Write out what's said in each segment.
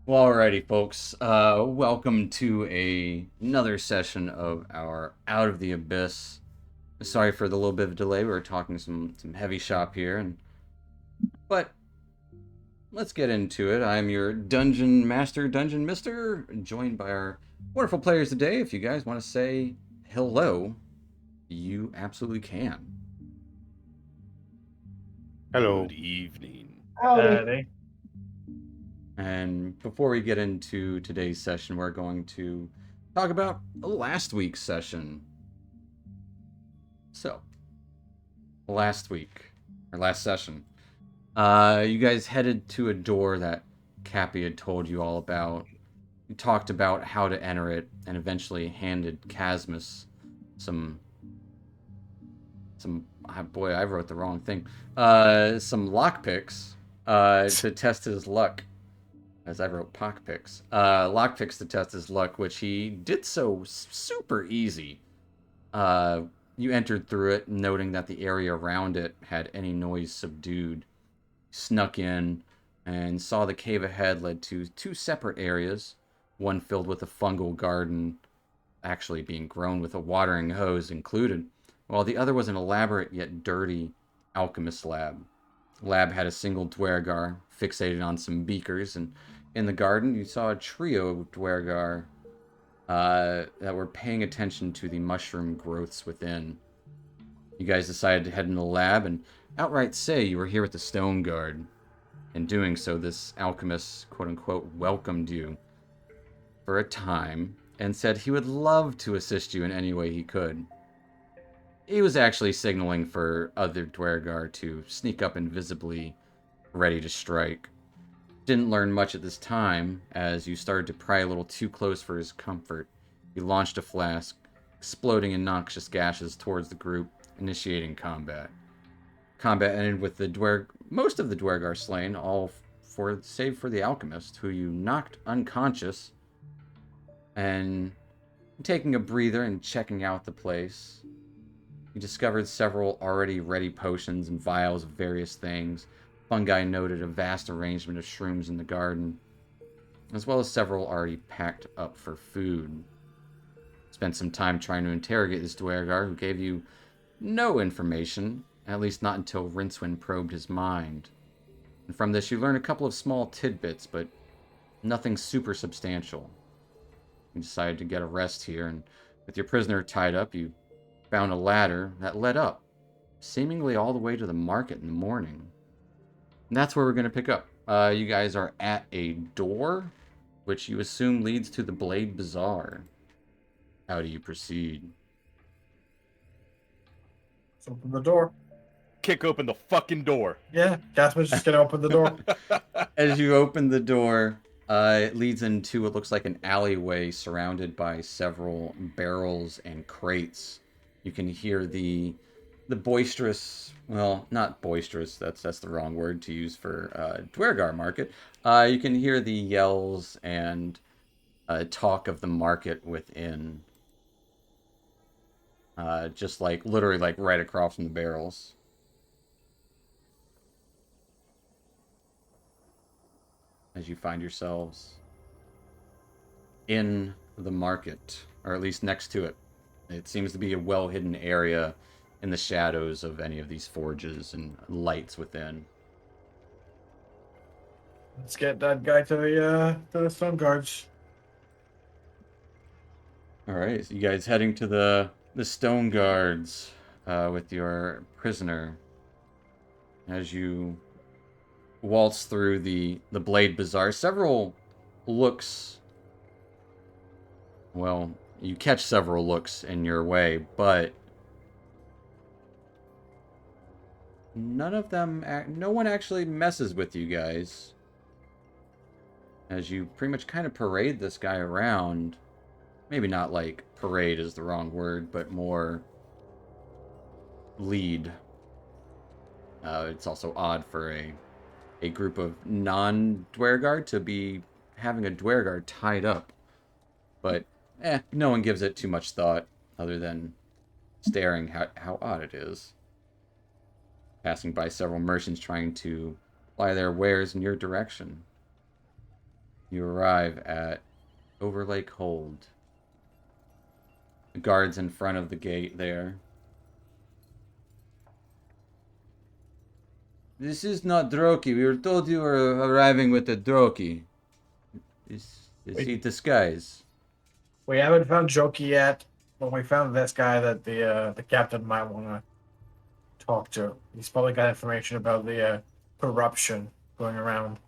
Well, alrighty, folks. Welcome to another session of our Out of the Abyss. Sorry for the little bit of delay. We were talking some heavy shop here, but let's get into it. I'm your dungeon master, dungeon mister, joined by our wonderful players today. If you guys want to say hello, you absolutely can. Good Hello. evening. Howdy. And before we get into today's session, we're going to talk about last week's session. So, last week or last session, you guys headed to a door that Cappy had told you all about. You talked about how to enter it, and eventually handed Casmus some boy, I wrote the wrong thing. Some lockpicks to test his luck, as I wrote pockpicks. Lockpicks to test his luck, which he did so super easy. Uh, you entered through it, noting that the area around it had any noise subdued. Snuck in and saw the cave ahead led to two separate areas, one filled with a fungal garden, actually being grown with a watering hose included, while the other was an elaborate yet dirty alchemist lab. The lab had a single Dwergar fixated on some beakers, and in the garden you saw a trio of Dwergar that were paying attention to the mushroom growths within. You guys decided to head into the lab and outright say you were here with the Stone Guard. In doing so, this alchemist, quote unquote, welcomed you for a time and said he would love to assist you in any way he could. He was actually signaling for other Dwergar to sneak up invisibly, ready to strike. Didn't learn much at this time, as you started to pry a little too close for his comfort. He launched a flask, exploding in noxious gashes towards the group, initiating combat. Combat ended with most of the Dwergar slain, all save for the alchemist, who you knocked unconscious. And taking a breather and checking out the place, you discovered several already ready potions and vials of various things. Fungi noted a vast arrangement of shrooms in the garden, as well as several already packed up for food. Spent some time trying to interrogate this Dwergar, who gave you no information, at least not until Rincewind probed his mind. And from this, you learn a couple of small tidbits, but nothing super substantial. You decided to get a rest here, and with your prisoner tied up, you found a ladder that led up, seemingly all the way to the market in the morning. And that's where we're going to pick up. You guys are at a door, which you assume leads to the Blade Bazaar. How do you proceed? Let's open the door. Kick open the fucking door. Yeah, Casper's just gonna open the door. As you open the door, it leads into what looks like an alleyway surrounded by several barrels and crates. You can hear the boisterous, well, not boisterous, that's the wrong word to use for Dwergar market. You can hear the yells and talk of the market within. Just like literally like right across from the barrels. As you find yourselves in the market, or at least next to it. It seems to be a well hidden area in the shadows of any of these forges and lights within. Let's get that guy to the stone guards. All right, so you guys heading to the stone guards with your prisoner. As you waltz through the Blade Bazaar, several looks. Well, you catch several looks in your way, but none of them. No one actually messes with you guys. As you pretty much kind of parade this guy around. Maybe not like parade is the wrong word, but more lead. It's also odd for a group of non-Dwergar to be having a Dwergar tied up. But, no one gives it too much thought other than staring how odd it is. Passing by several merchants trying to ply their wares in your direction. You arrive at Overlake Hold. The guards in front of the gate there. This is not Droki. We were told you were arriving with a Droki. Is he disguised? We haven't found Jokey yet, but we found this guy that the captain might want to talk to. He's probably got information about the corruption going around.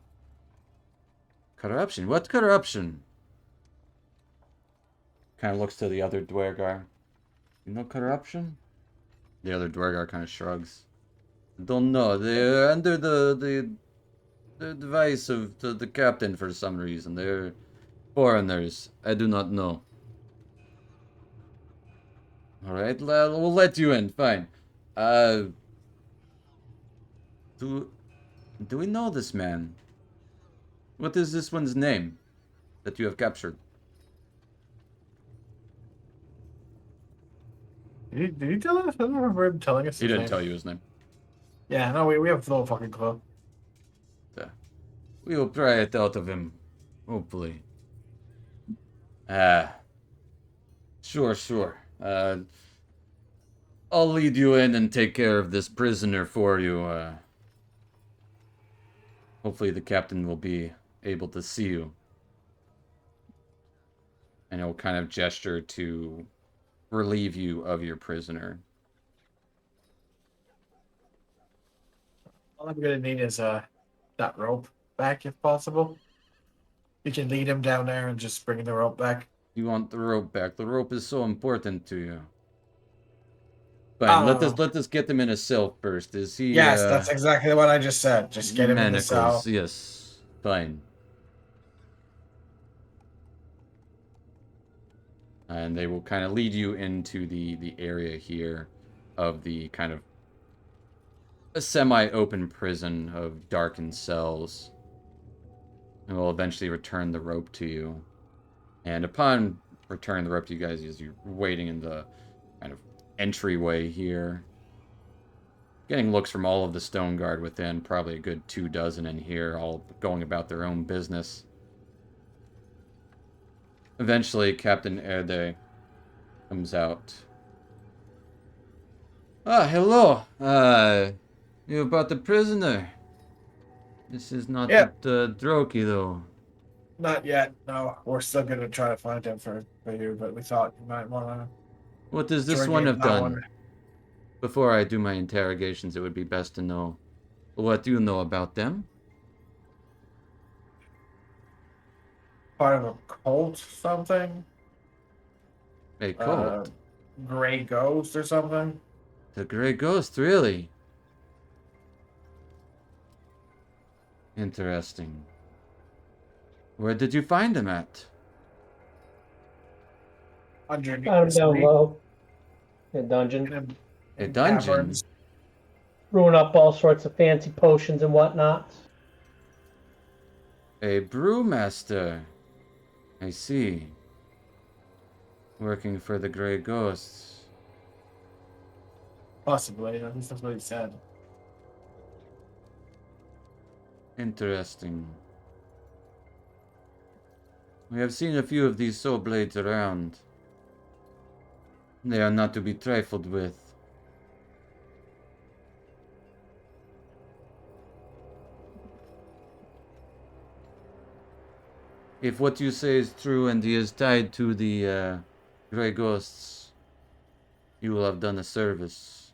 Corruption? What corruption? Kind of looks to the other Dwergar. You know corruption? The other Dwergar kind of shrugs. Don't know. They're under the device of the captain for some reason. They're foreigners. I do not know. Alright, we'll let you in. Fine. Do we know this man? What is this one's name that you have captured? Did he tell us? I don't remember him telling us. He didn't tell you his name. Yeah, no, we have no fucking clue. We will pry it out of him. Hopefully. Sure. I'll lead you in and take care of this prisoner for you. Hopefully the captain will be able to see you. And he'll kind of gesture to relieve you of your prisoner. All I'm gonna need is that rope back if possible. You can lead him down there and just bring the rope back. You want the rope back. The rope is so important to you. Fine, let us get him in a cell first. Is he Yes, that's exactly what I just said. Just get him in the cell. manacles? Yes. Fine. And they will kind of lead you into the area here of the kind of a semi-open prison of darkened cells. And will eventually return the rope to you. And upon returning the rope to you guys, as you're waiting in the kind of entryway here, getting looks from all of the stone guard within, probably a good 24 in here, all going about their own business. Eventually, Captain Erde comes out. Ah, hello. You about the prisoner? This is not the Droki, though. Not yet. No, we're still gonna try to find him for you, but we thought you might want to. What does this one have done? Before I do my interrogations, it would be best to know what you know about them. Part of a cult, something. A cult? Gray Ghost or something. The Grey Ghost, really? Interesting. Where did you find him at? Underneath Found him the down street. low. A dungeon. A dungeon? Caverns. Brewing up all sorts of fancy potions and whatnot. A brewmaster. I see. Working for the Grey Ghosts. Possibly. At least that's what he said. Interesting. We have seen a few of these soul blades around. They are not to be trifled with. If what you say is true and he is tied to the Grey Ghosts, you will have done a service.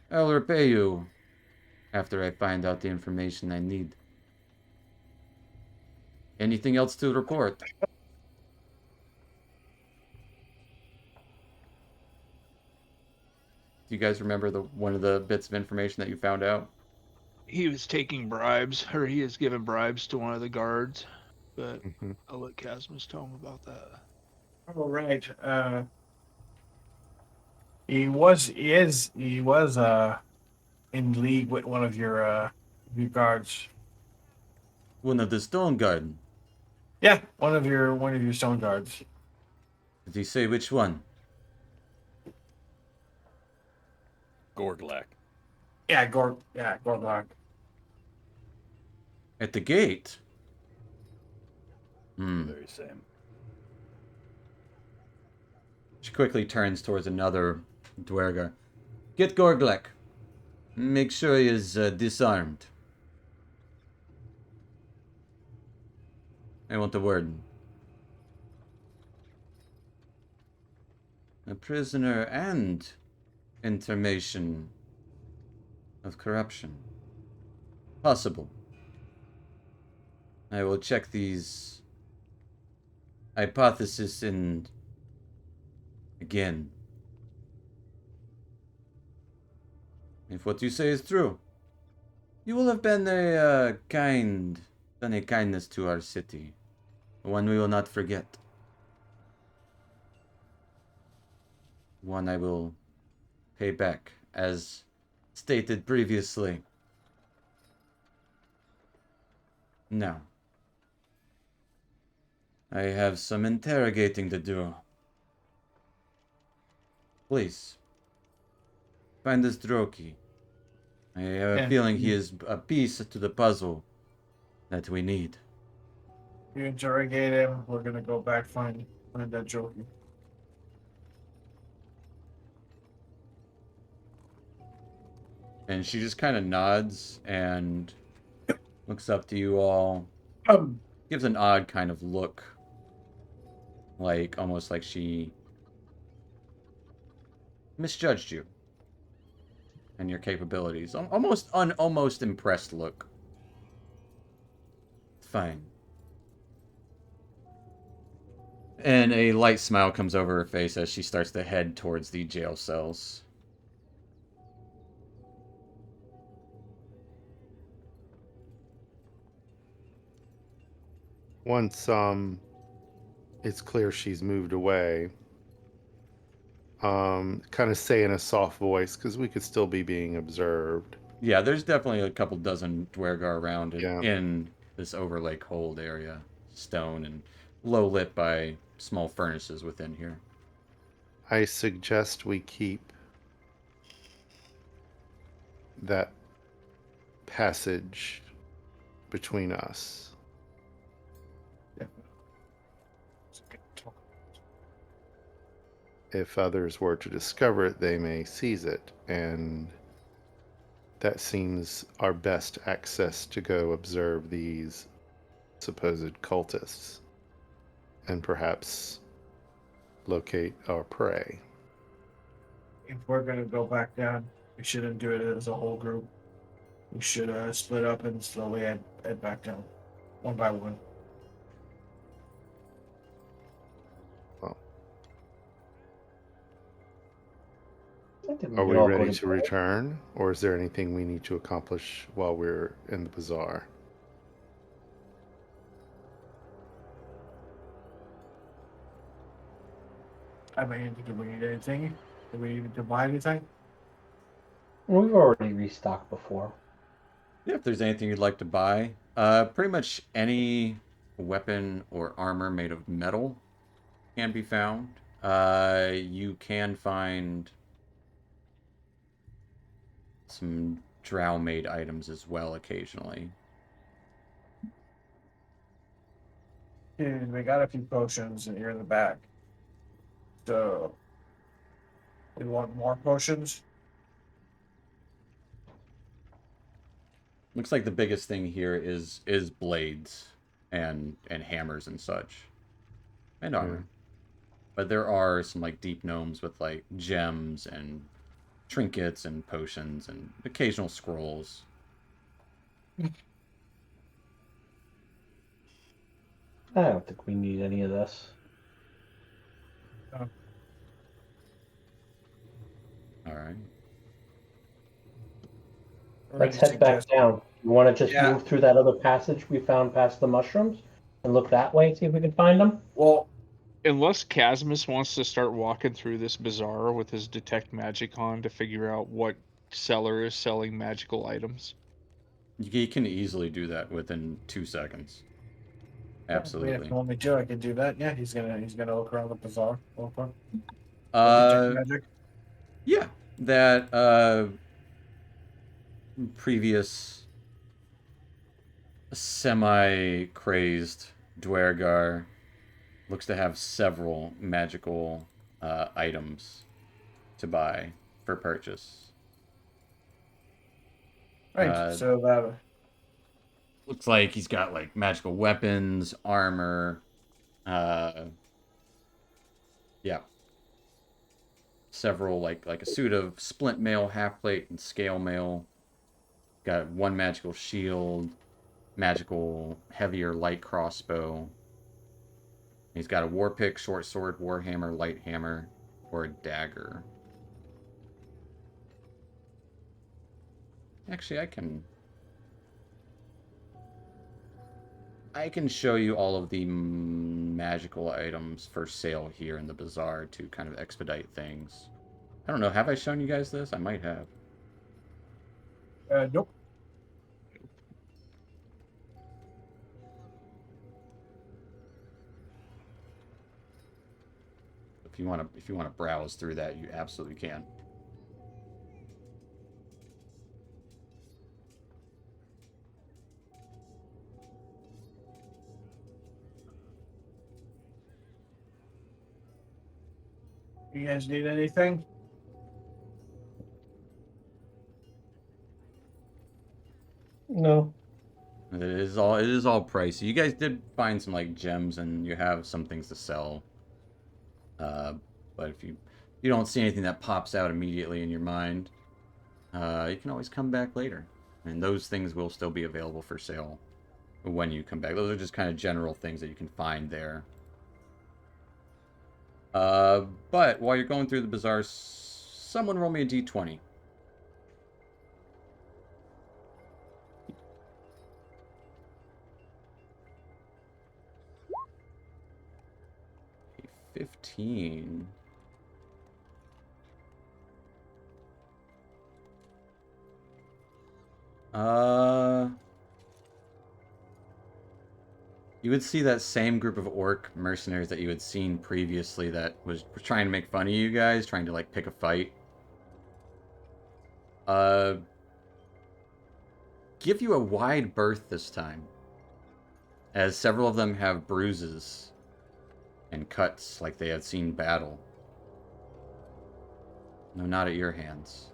I will repay you after I find out the information I need. Anything else to report? Do you guys remember one of the bits of information that you found out? He was taking bribes, or he has given bribes to one of the guards, but Mhm. I'll let Casmus tell him about that. All right. He was in league with one of your guards. One of the Stone Garden. Yeah, one of your stone guards. Did he say which one? Gorglak. Yeah, Gorglak. At the gate? Hmm. The very same. She quickly turns towards another Dwergar. Get Gorglek. Make sure he is disarmed. I want a word. A prisoner and information of corruption. Possible. I will check these hypotheses in again. If what you say is true, you will have been done a kindness to our city, one we will not forget. One I will pay back, as stated previously. Now, I have some interrogating to do. Please, find this Droki. I have a And feeling he is a piece to the puzzle that we need. you interrogate him. We're gonna go back find that Jokey. And she just kind of nods and looks up to you all. Gives an odd kind of look. Like, almost like she misjudged you. And your capabilities. Almost impressed look. Fine. And a light smile comes over her face as she starts to head towards the jail cells. Once it's clear she's moved away, kind of say in a soft voice, because we could still be being observed. Yeah, there's definitely a couple dozen Dwergar around Yeah. in this Overlake Hold area. Stone and low lit by small furnaces within here. I suggest we keep that passage between us. If others were to discover it, they may seize it, and that seems our best access to go observe these supposed cultists and perhaps locate our prey. If we're gonna go back down, we shouldn't do it as a whole group. We should split up and slowly head back down, one by one. I think Are could we all ready go to return, or is there anything we need to accomplish while we're in the bazaar? I mean, do we need anything? Do we need to buy anything? We've already restocked before. Yeah, if there's anything you'd like to buy, pretty much any weapon or armor made of metal can be found. You can find some drow-made items as well occasionally. And we got a few potions here in the back. So, we want more potions? Looks like the biggest thing here is blades and hammers and such. And armor. But there are some like deep gnomes with like gems and trinkets and potions and occasional scrolls. I don't think we need any of this. All right. Let's head back down. You want to just Yeah. move through that other passage we found past the mushrooms and look that way, see if we can find them? Well, Unless Casmus wants to start walking through this bazaar with his detect magic on to figure out what seller is selling magical items. You can easily do that within 2 seconds. if Absolutely. you want me to, I can do that. Yeah, he's gonna look around the bazaar. Real quick. Uh, Magic. yeah, that previous semi-crazed Dwergar looks to have several magical items to buy for purchase. Right. So that Looks like he's got like magical weapons, armor, yeah, several like a suit of splint mail, half plate, and scale mail. Got one magical shield, magical heavier light crossbow. He's got a war pick, short sword, war hammer, light hammer, or a dagger. Actually, I can show you all of the magical items for sale here in the bazaar to kind of expedite things. I don't know, have I shown you guys this? I might have. nope. If you want to browse through that, you absolutely can. You guys need anything? No. It is all pricey. You guys did find some like gems and you have some things to sell. But if you don't see anything that pops out immediately in your mind, you can always come back later. And those things will still be available for sale when you come back. Those are just kind of general things that you can find there. But while you're going through the bazaar, someone roll me a d20. A 15. You would see that same group of orc mercenaries that you had seen previously that was trying to make fun of you guys, trying to like pick a fight. Give you a wide berth this time, as several of them have bruises and cuts like they have seen battle. No, not at your hands.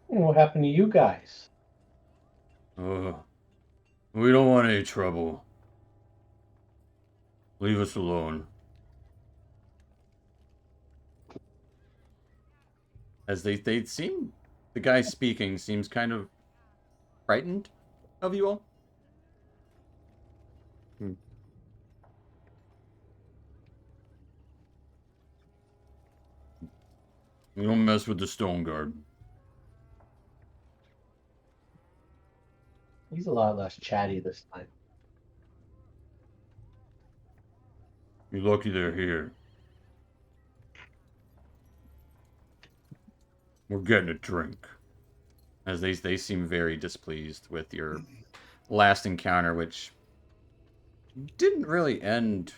What happened to you guys? Ugh. We don't want any trouble. Leave us alone. As they seem, the guy speaking seems kind of frightened of you all. You don't mess with the stone guard. He's a lot less chatty this time. You're lucky they're here. We're getting a drink. As they seem very displeased with your last encounter, which didn't really end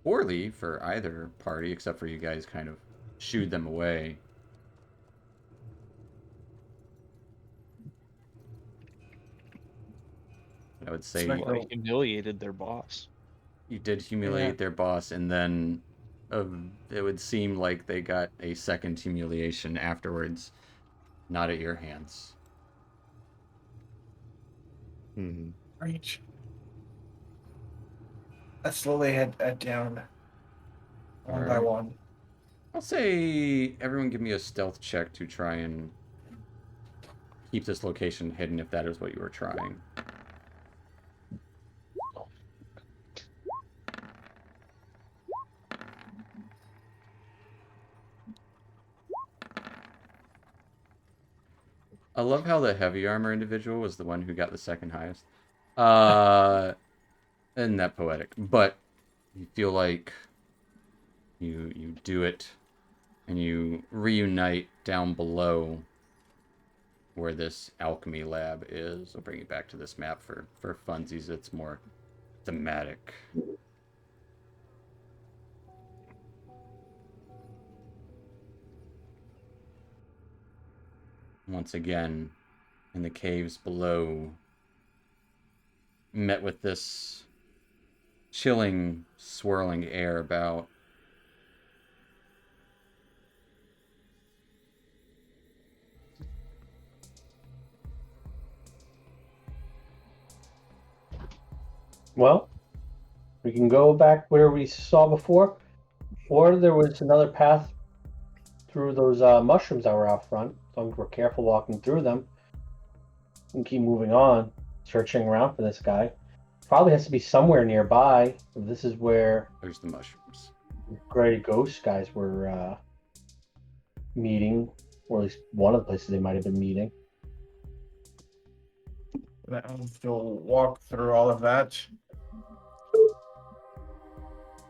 poorly for either party, except for you guys kind of shooed them away. I would say I humiliated their boss. you did humiliate their boss, and then it would seem like they got a second humiliation afterwards, not at your hands. Mm-hmm. Right. Let's slowly head down one by Alright. one. I'll say everyone give me a stealth check to try and keep this location hidden if that is what you were trying. I love how the heavy armor individual was the one who got the second highest. Isn't that poetic? But you feel like you do it and you reunite down below where this alchemy lab is. I'll bring you back to this map for funsies. It's more thematic. Once again, in the caves below met with this chilling, swirling air about. Well, we can go back where we saw before, or there was another path through those mushrooms that were out front. As long as we're careful walking through them, and keep moving on, searching around for this guy. Probably has to be somewhere nearby. This is where There's the mushrooms. the gray ghost guys were meeting, or at least one of the places they might have been meeting. Then we'll walk through all of that.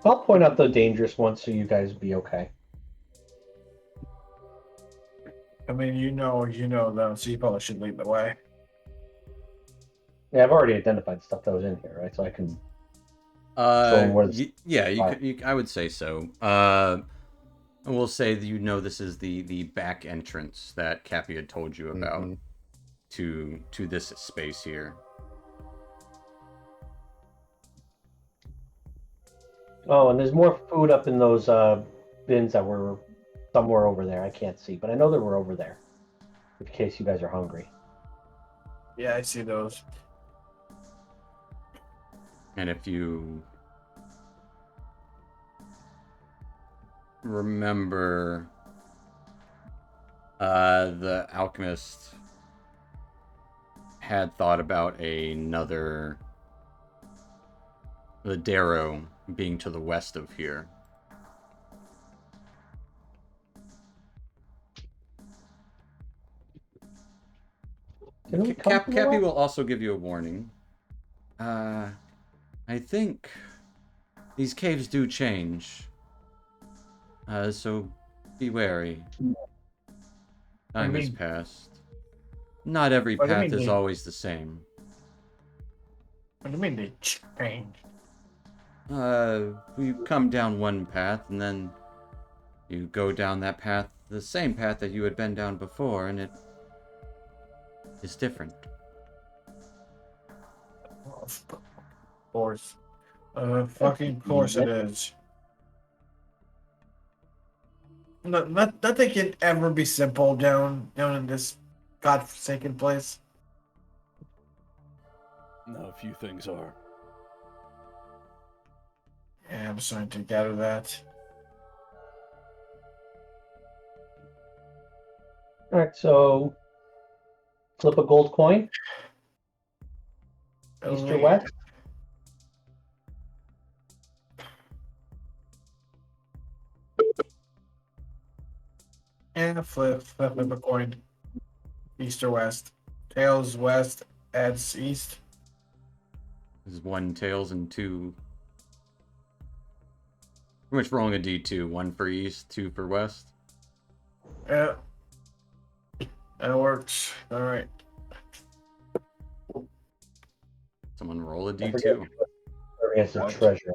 I'll point out the dangerous ones so you guys be okay. I mean, you know them, so you probably should lead the way. Yeah, I've already identified the stuff that was in here, right? So I can. them where the- Yeah, I would say so. We'll say that this is the back entrance that Cappy had told you about to this space here. Oh, and there's more food up in those bins that were somewhere over there. I can't see, but I know they were over there. In case you guys are hungry. Yeah, I see those. And if you remember, the alchemist had thought about the Darrow being to the west of here. Can we come from the Cappy west? will also give you a warning. I think these caves do change. So be wary. Time has mean- passed. Not every What do you path mean is they- always the same. What do you mean they changed? You come down one path and then you go down that path, the same path that you had been down before, and it is different. Of course. Fucking course it is. Nothing can ever be simple down in this godforsaken place. No, a few things are. Yeah, I'm starting to gather that. All right, so flip a gold coin, east or west. And flip a coin. East or west. Tails west, heads east. This is 1 tails and 2. Pretty much rolling a d2, 1 for east, 2 for west. Yeah. That works. Alright. Someone roll a I forget d2. Where is the What? treasure?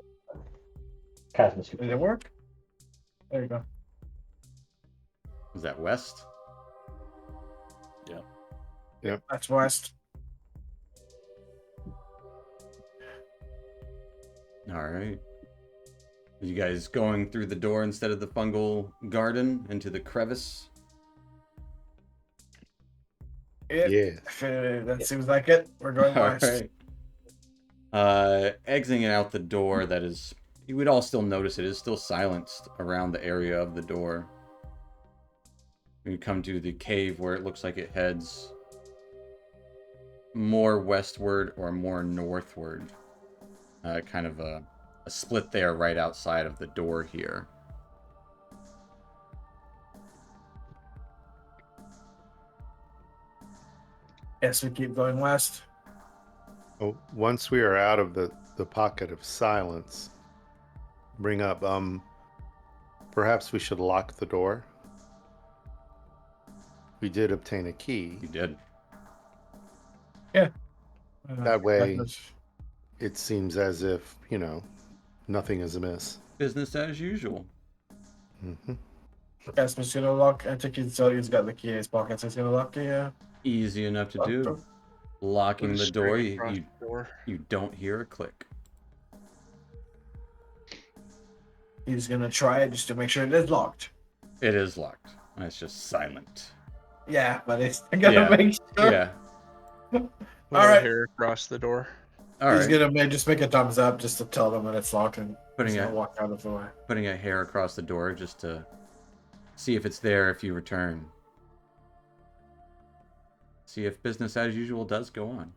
Casmus. Did it work? There you go. Is that west? That's west. Alright. You guys going through the door instead of the fungal garden into the crevice? Yeah. Yes. That seems like it. We're going west. Alright. Exiting out the door that is... You would all still notice it is still silenced around the area of the door. When you come to the cave where it looks like it heads more westward or more northward. Kind of a split there right outside of the door here. Yes, we keep going west. Oh, once we are out of the pocket of silence, bring up, perhaps we should lock the door. We did obtain a key. You did. That way- was- It seems as if, nothing is amiss. Business as usual. Hmm. Casper's gonna lock. I think he's got the key in his pocket, so he's gonna lock the Easy enough to lock do. door. Locking Put the it door, straight across you the door. you don't hear a click. He's gonna try it just to make sure it is locked. It is locked. It's just silent. Yeah, but it's gonna Yeah. make sure. Yeah. Put All a right. hair across the door. All He's right. gonna just make a thumbs up just to tell them that it's locked, and Putting he's gonna a walk out of the way. putting a hair across the door just to see if it's there if you return. See if business as usual does go on.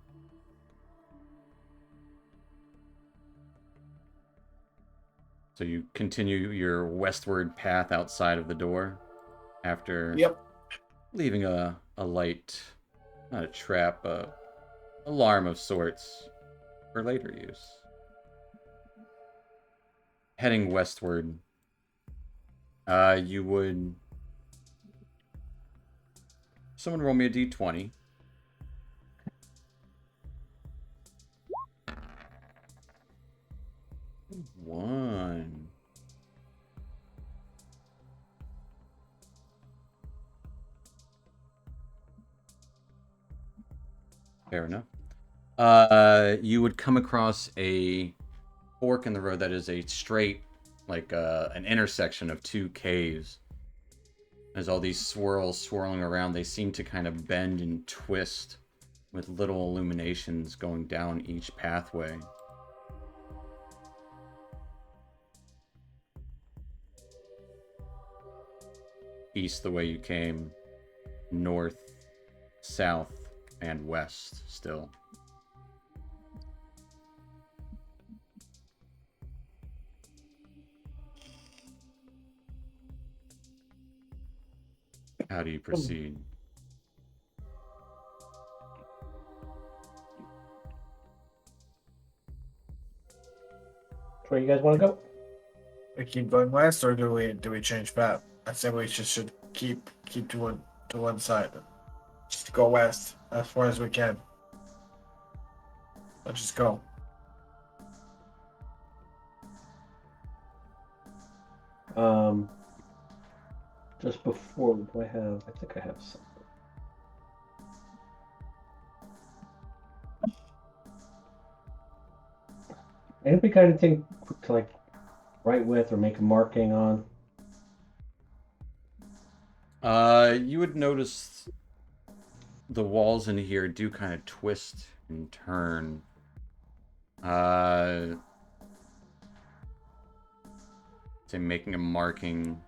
So you continue your westward path outside of the door after Yep. leaving a light, not a trap, a alarm of sorts for later use. Heading westward, you would... Someone roll me a d20. One. Fair enough. You would come across a fork in the road that is a straight, like an intersection of two caves. As all these swirls swirling around, they seem to kind of bend and twist with little illuminations going down each pathway. East the way you came, north, south, and west still. How do you proceed? Where you guys want to go? We keep going west, or do we change path? I said we just should keep to one side. Just go west as far as we can. Let's just go. Just before, do I have? I think I have something. Anybody got anything to like write with or make a marking on? You would notice the walls in here do kind of twist and turn. Say making a marking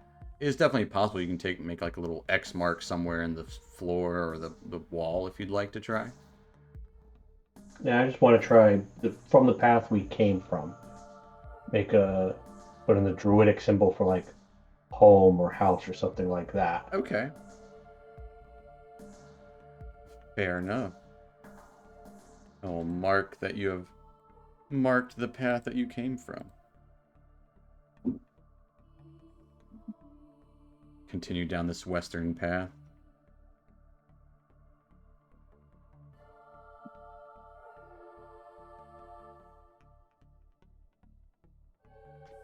is definitely possible. You can make like a little X mark somewhere in the floor or the wall if you'd like to try. Yeah, I just want to try from the path we came from. Put in the druidic symbol for like home or house or something like that. Okay. Fair enough. I'll mark that you have marked the path that you came from. Continue down this western path.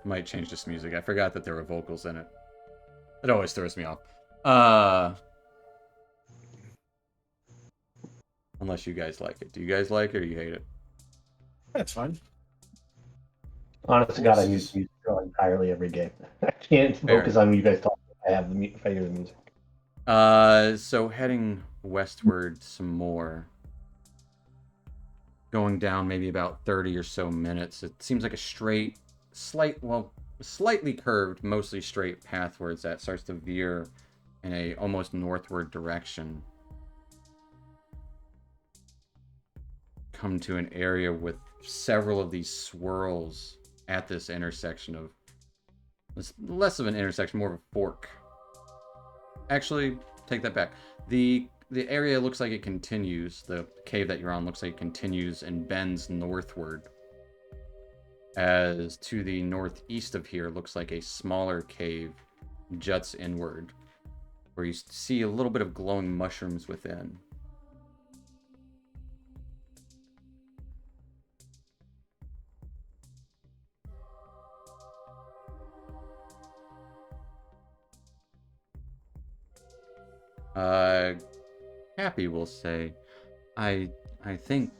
Might change this music. I forgot that there were vocals in it. It always throws me off. Unless you guys like it. Do you guys like it or you hate it? That's fine. Honest to God, I use music entirely every game. I can't Fair. focus on when you guys talk. I have if I hear the music. So heading westward some more. Going down maybe about 30 or so minutes. It seems like a slightly curved, mostly straight pathwards that starts to veer in a almost northward direction. Come to an area with several of these swirls at this intersection of... It's less of an intersection, more of a fork. Actually, take that back. The area looks like it continues. The cave that you're on looks like it continues and bends northward. As to the northeast of here looks like a smaller cave juts inward, where you see a little bit of glowing mushrooms within. Cappy will say, I think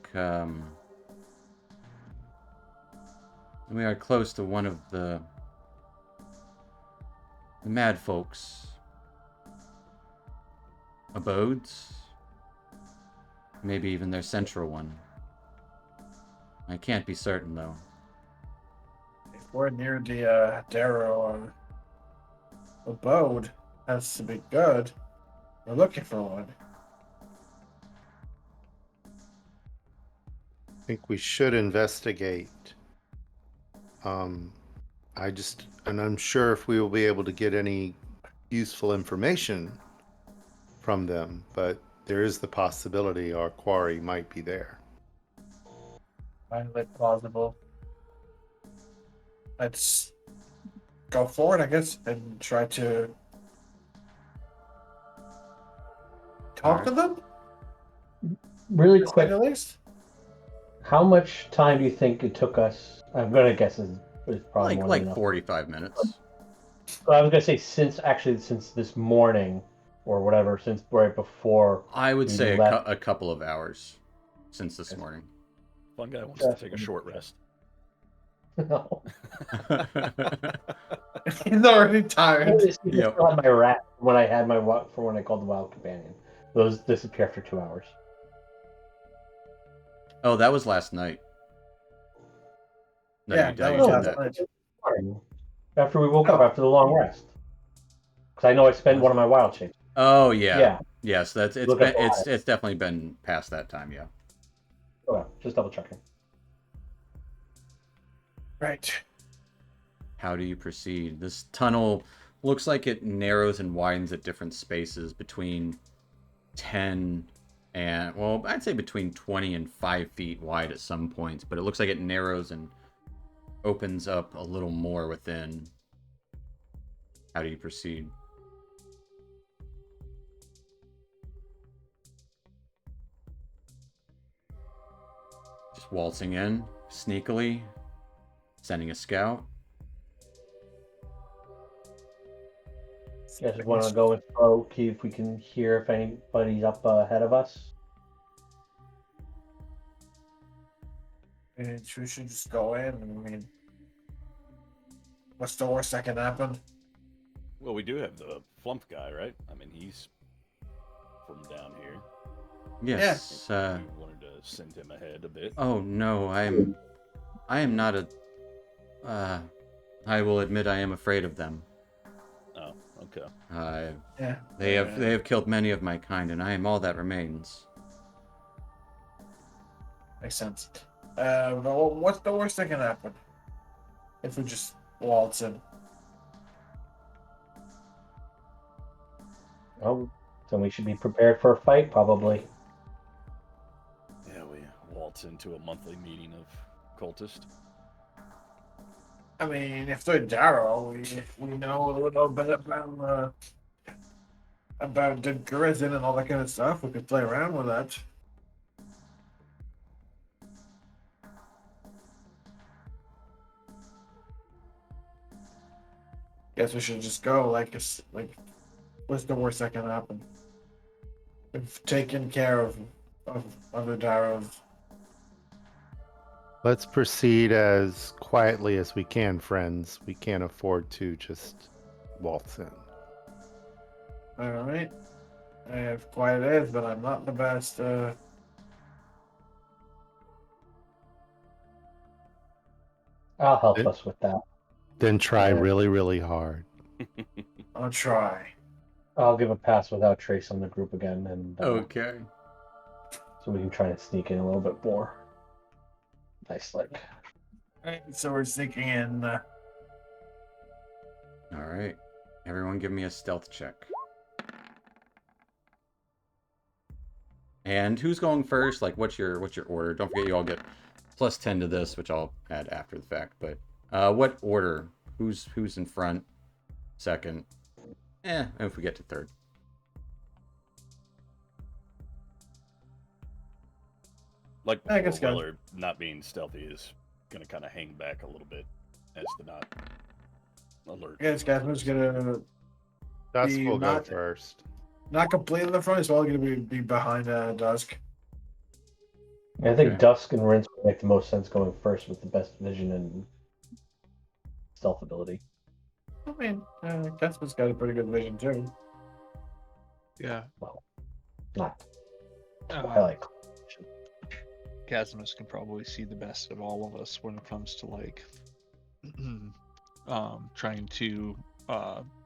we are close to one of the mad folks' abodes. Maybe even their central one. I can't be certain though. If we're near the Darrow abode, has to be good. We're looking for one. I think we should investigate. And I'm sure if we will be able to get any useful information from them, but there is the possibility our quarry might be there. Finally plausible. Let's go forward, I guess, and try to talk to them. Really To say quick, the least. how much time do you think it took us? I'm gonna guess it's probably more than Like enough. 45 minutes. But I was gonna say since this morning or whatever, since right before. I would we say left. a couple of hours since this morning. Fun guy wants to take a short rest. No. He's already tired. I still Yep. had my rat when I had from when I called the Wild Companion. Those disappear after 2 hours. Oh, that was last night. No, Yeah, you, that you was did last that. night. After we woke up after the long rest. Because I know I spent one of my wild shapes. Oh yeah. Yeah. Yes, it's Look been, up the it's definitely been past that time. Yeah. Okay, just double checking. Right. How do you proceed? This tunnel looks like it narrows and widens at different spaces between 10 and, well, I'd say between 20 and 5 feet wide at some points, but it looks like it narrows and opens up a little more within. How do you proceed? Just waltzing in, sneakily, sending a scout. You guys want to go and slow, see if we can hear if anybody's up ahead of us? And we should just go in. I mean, what's the worst that can happen? Well, we do have the Flump guy, right? I mean, he's from down here. Yes. We wanted to send him ahead a bit. Oh no, I am not a. I will admit I am afraid of them. Oh, okay. Yeah. They have killed many of my kind, and I am all that remains. Makes sense. But what's the worst that can happen? If we just waltz in. Oh, then we should be prepared for a fight, probably. Yeah, we waltz into a monthly meeting of cultists. I mean, if they're Darrow, we know a little bit about the Grizzin and all that kind of stuff. We could play around with that. Guess we should just go. What's the worst that can happen? We've taken care of the Darrows. Let's proceed as quietly as we can, friends. We can't afford to just waltz in. All right. If quiet it is, but I'm not the best. I'll help It- us with that. Then try Yeah. really, really hard. I'll try. I'll give a pass without trace on the group again, and Okay. so we can try to sneak in a little bit more. Nice, like. Right, so we're sneaking in. All right. Everyone, give me a stealth check. And who's going first? Like, what's your order? Don't forget, you all get +10 to this, which I'll add after the fact. But what order? Who's in front? Second? If we get to third. Like I guess before, go. Weller not being stealthy is going to kind of hang back a little bit as to not alert. Yes, guys, who's gonna Dusk Do will go not- first. Not completely in the front. He's probably going to be behind Dusk. I think Okay. Dusk and Rinse would make the most sense going first with the best vision and stealth ability. I mean, Casper's got a pretty good vision too. Yeah. Not I Uh, like. Casimus can probably see the best of all of us when it comes to like trying to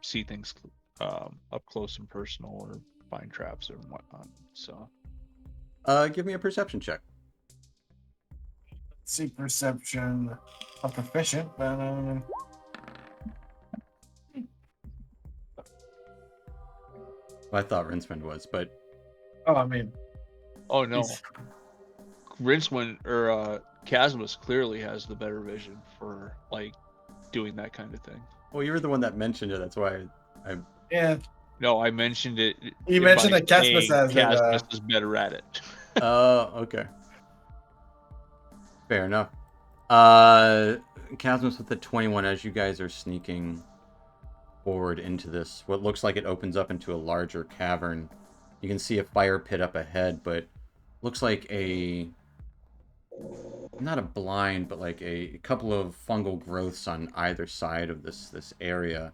see things up close and personal or find traps or whatnot. So Give me a perception check. See perception. I'm proficient, but I thought Rinsman was, but oh, I mean, oh no. he's- Rincewind or Casimus clearly has the better vision for like doing that kind of thing. well, you were the one that mentioned it. That's why I. yeah. No, I mentioned it. You mentioned by that Casimus saying has it, Casimus is better at it. Okay. Fair enough. Cosmos with the 21 as you guys are sneaking forward into this, what looks like it opens up into a larger cavern. You can see a fire pit up ahead, but looks like not a blind, but like a couple of fungal growths on either side of this area.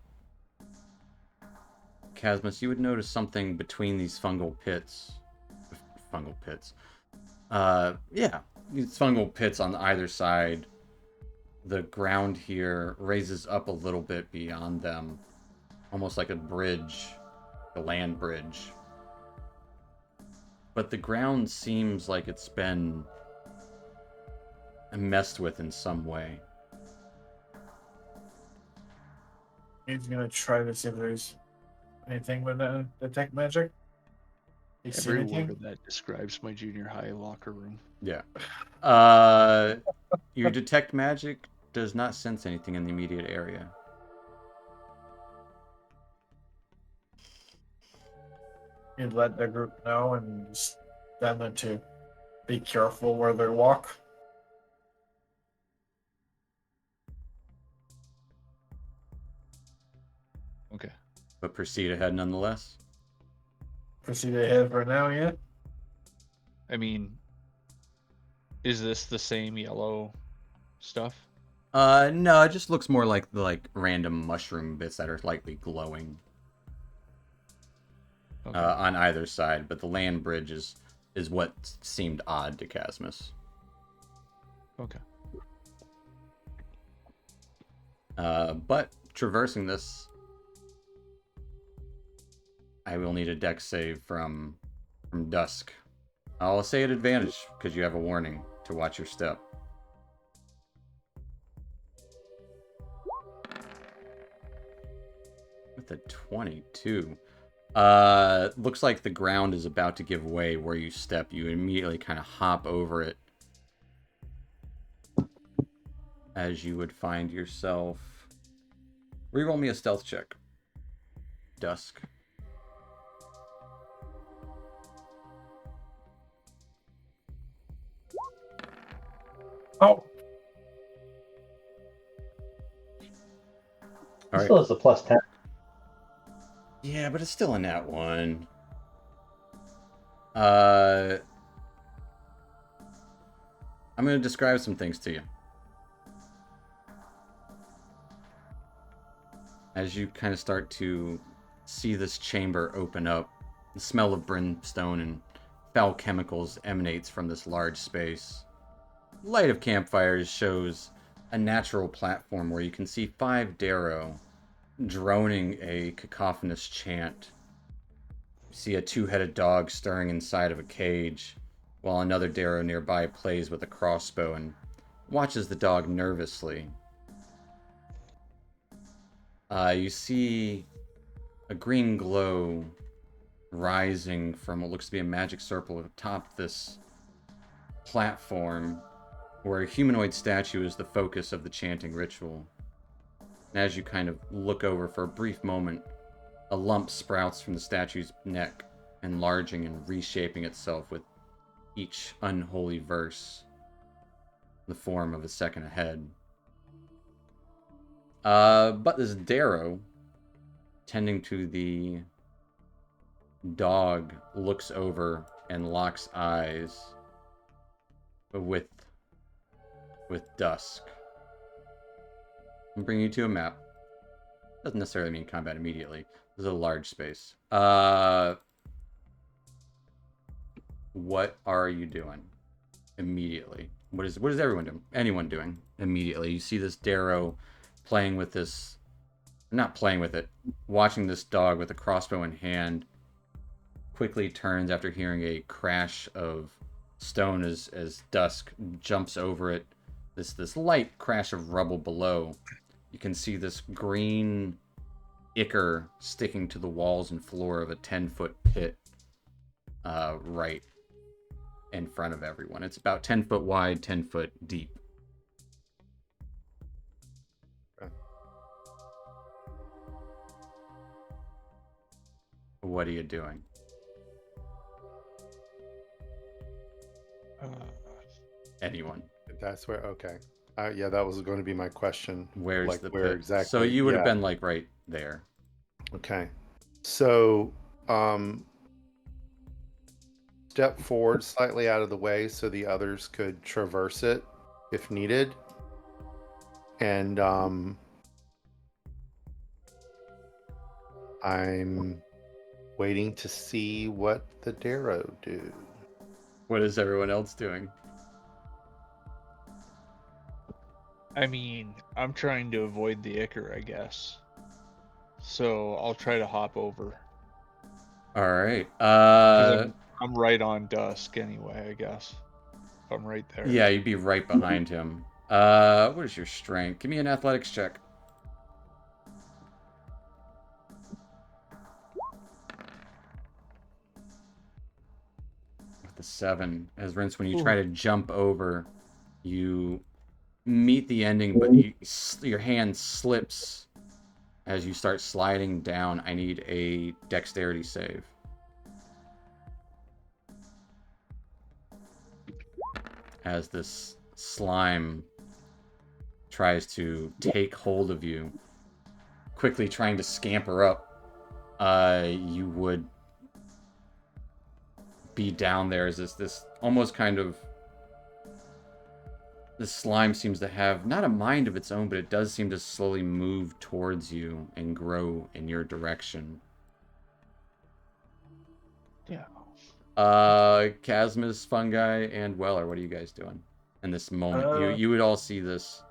Casmus, you would notice something between these fungal pits. Yeah, these fungal pits on either side. The ground here raises up a little bit beyond them, almost like a bridge, a land bridge. But the ground seems like it's been messed with in some way. he's gonna try to see if there's anything with detect magic. You see Every anything? word of that describes my junior high locker room. Yeah. Your detect magic does not sense anything in the immediate area. You'd let the group know and just tell them to be careful where they walk. Okay. But proceed ahead nonetheless. Proceed ahead for now, yeah. I mean, is this the same yellow stuff? No, it just looks more like the random mushroom bits that are slightly glowing Okay. on either side, but the land bridge is what seemed odd to Casmus. Okay. But traversing this, I will need a dex save from Dusk. I'll say at advantage because you have a warning to watch your step. With a 22. Looks like the ground is about to give way where you step. You immediately kind of hop over it as you would find yourself. Reroll me a stealth check. Dusk. Oh, All right. Still has the plus 10. Yeah, but it's still a nat 1. I'm going to describe some things to you. As you kind of start to see this chamber open up, the smell of brimstone and foul chemicals emanates from this large space. Light of campfires shows a natural platform where you can see 5 Darrow droning a cacophonous chant. You see a 2-headed dog stirring inside of a cage, while another Darrow nearby plays with a crossbow and watches the dog nervously. You see a green glow rising from what looks to be a magic circle atop this platform, where a humanoid statue is the focus of the chanting ritual. And as you kind of look over for a brief moment, a lump sprouts from the statue's neck, enlarging and reshaping itself with each unholy verse, the form of a second ahead. But this Darrow, tending to the dog looks over and locks eyes with Dusk. I'm bringing you to a map. Doesn't necessarily mean combat immediately. This is a large space. What are you doing immediately? What is everyone doing? Anyone doing immediately? You see this Darrow playing with this, not playing with it, watching this dog with a crossbow in hand. Quickly turns after hearing a crash of stone as Dusk jumps over it. This light crash of rubble below. You can see this green ichor sticking to the walls and floor of a 10-foot pit right in front of everyone. It's about 10 foot wide, 10 foot deep. Okay. What are you doing? Anyone? That's where. Okay. Yeah, that was going to be my question. Where's like the where pit? exactly? So you would have yeah. been like right there. Okay. So, step forward slightly out of the way so the others could traverse it if needed. And I'm waiting to see what the Darrow do. What is everyone else doing? I mean, I'm trying to avoid the ichor, I guess. So I'll try to hop over. All right. 'Cause I'm right on Dusk anyway, I guess. I'm right there. Yeah, you'd be right behind him. What is your strength? Give me an athletics check. With the 7, as Rince, when you try to jump over, you meet the ending, but your hand slips as you start sliding down. I need a dexterity save. As this slime tries to take hold of you, quickly trying to scamper up, you would be down there as this almost kind of, this slime seems to have not a mind of its own, but it does seem to slowly move towards you and grow in your direction. Yeah. Chasmus, Fungi, and Weller, what are you guys doing in this moment? You would all see this.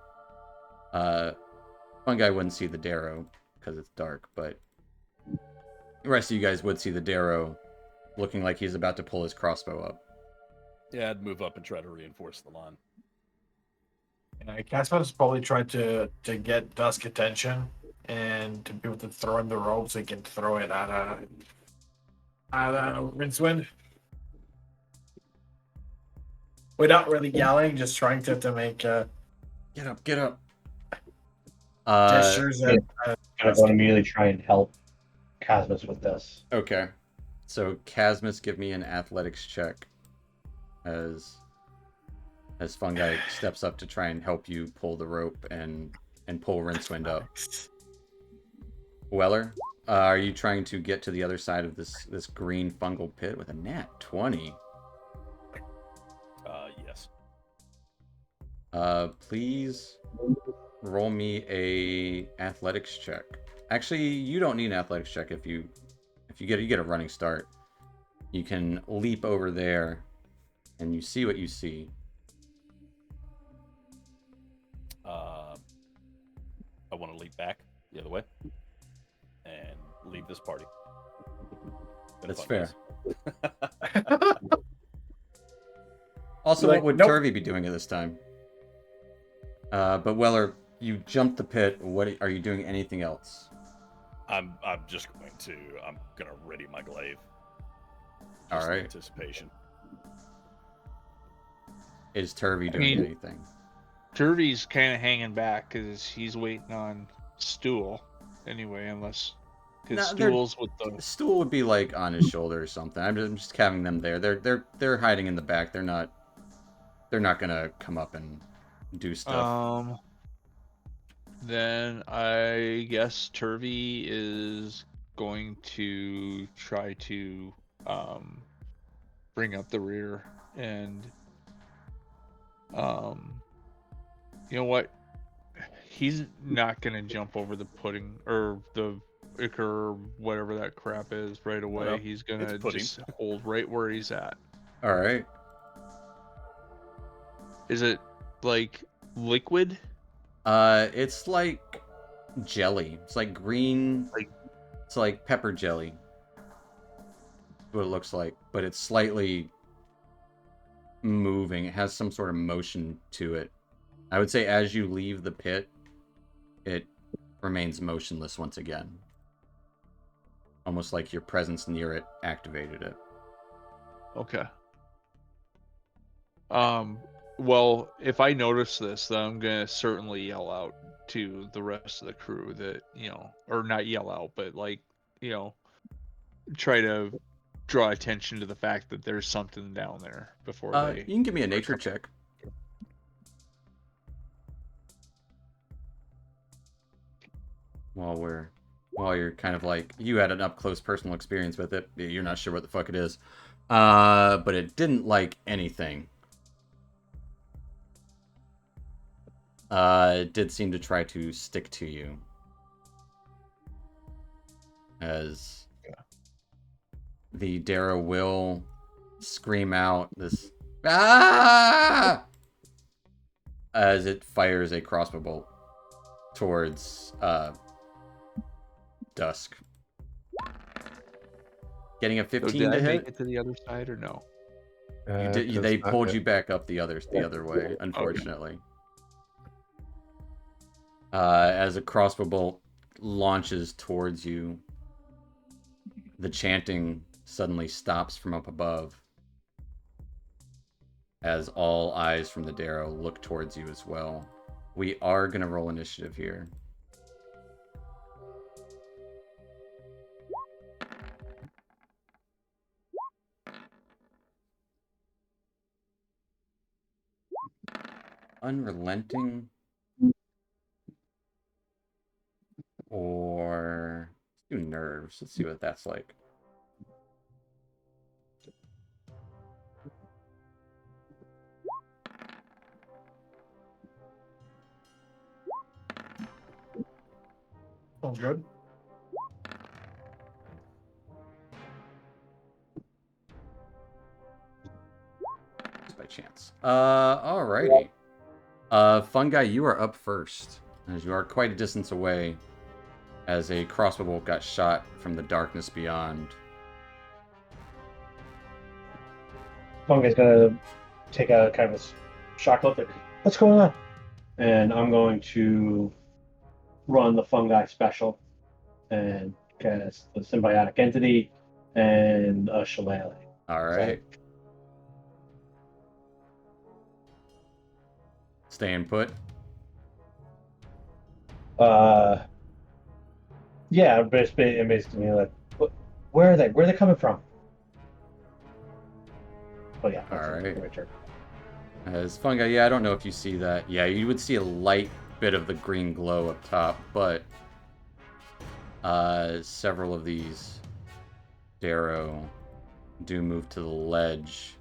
Fungi wouldn't see the Darrow because it's dark, but the rest of you guys would see the Darrow looking like he's about to pull his crossbow up. Yeah, I'd move up and try to reinforce the line. Casper's probably tried to get Dusk attention and to be able to throw him the rope so he can throw it at Rincewind. Without really yelling, just trying to make Get up, get up. gestures. I'm gonna go and immediately try and help Casmus with this. Okay. So Chasmus, give me an athletics check as Fungi steps up to try and help you pull the rope and pull Rincewind up. Weller, are you trying to get to the other side of this green fungal pit with a nat 20? Yes. Please roll me a athletics check. Actually, you don't need an athletics check if you get a running start. You can leap over there and you see what you see. I want to leap back the other way and leave this party. Been That's fun, fair. guys. Also, Like, what would nope. Turvey be doing at this time? But Weller, you jumped the pit. What are you doing? Anything else? I'm just going to ready my glaive. All Just in right. Anticipation. Is Turvey doing anything? Turvey's kind of hanging back because he's waiting on Stool anyway, unless because No, they're- Stool's with the. The stool would be like on his shoulder or something. I'm just having them there. They're hiding in the back. They're not gonna come up and do stuff. Then I guess Turvey is going to try to bring up the rear and you know what? He's not gonna jump over the pudding or the ichor or whatever that crap is right away. Well, He's gonna pudding. just hold right where he's at. All right. Is it like liquid? It's like jelly. It's like green. It's like pepper jelly. What it looks like, but it's slightly moving. It has some sort of motion to it. I would say as you leave the pit, it remains motionless once again. Almost like your presence near it activated it. Okay. Well, if I notice this, then I'm gonna certainly yell out to the rest of the crew that, you know, or not yell out, but like, you know, try to draw attention to the fact that there's something down there before they. You can give me a nature check. While you're kind of like, you had an up close personal experience with it, you're not sure what the fuck it is, but it didn't like anything. It did seem to try to stick to you, as the Darrow will scream out this "Ah!" as it fires a crossbow bolt towards Dusk. Getting a So 15 did I to make hit. it to the other side or no? They pulled you back up the other way, unfortunately. As a crossbow bolt launches towards you, the chanting suddenly stops from up above, as all eyes from the Darrow look towards you as well. We are going to roll initiative here. Unrelenting, or let's do nerves. Let's see what that's like. Sounds good. Just by chance. Alrighty. Fungi, you are up first, as you are quite a distance away, as a crossbow bolt got shot from the darkness beyond. Fungi's gonna take a kind of a shock look at what's going on, and I'm going to run the fungi special and cast the symbiotic entity and a shillelagh. Alright. Staying put. Yeah, basically like, where are they? Where are they coming from? Oh yeah. All right. My turn. As fungi, yeah, I don't know if you see that. Yeah, you would see a light bit of the green glow up top, but several of these Darrow do move to the ledge.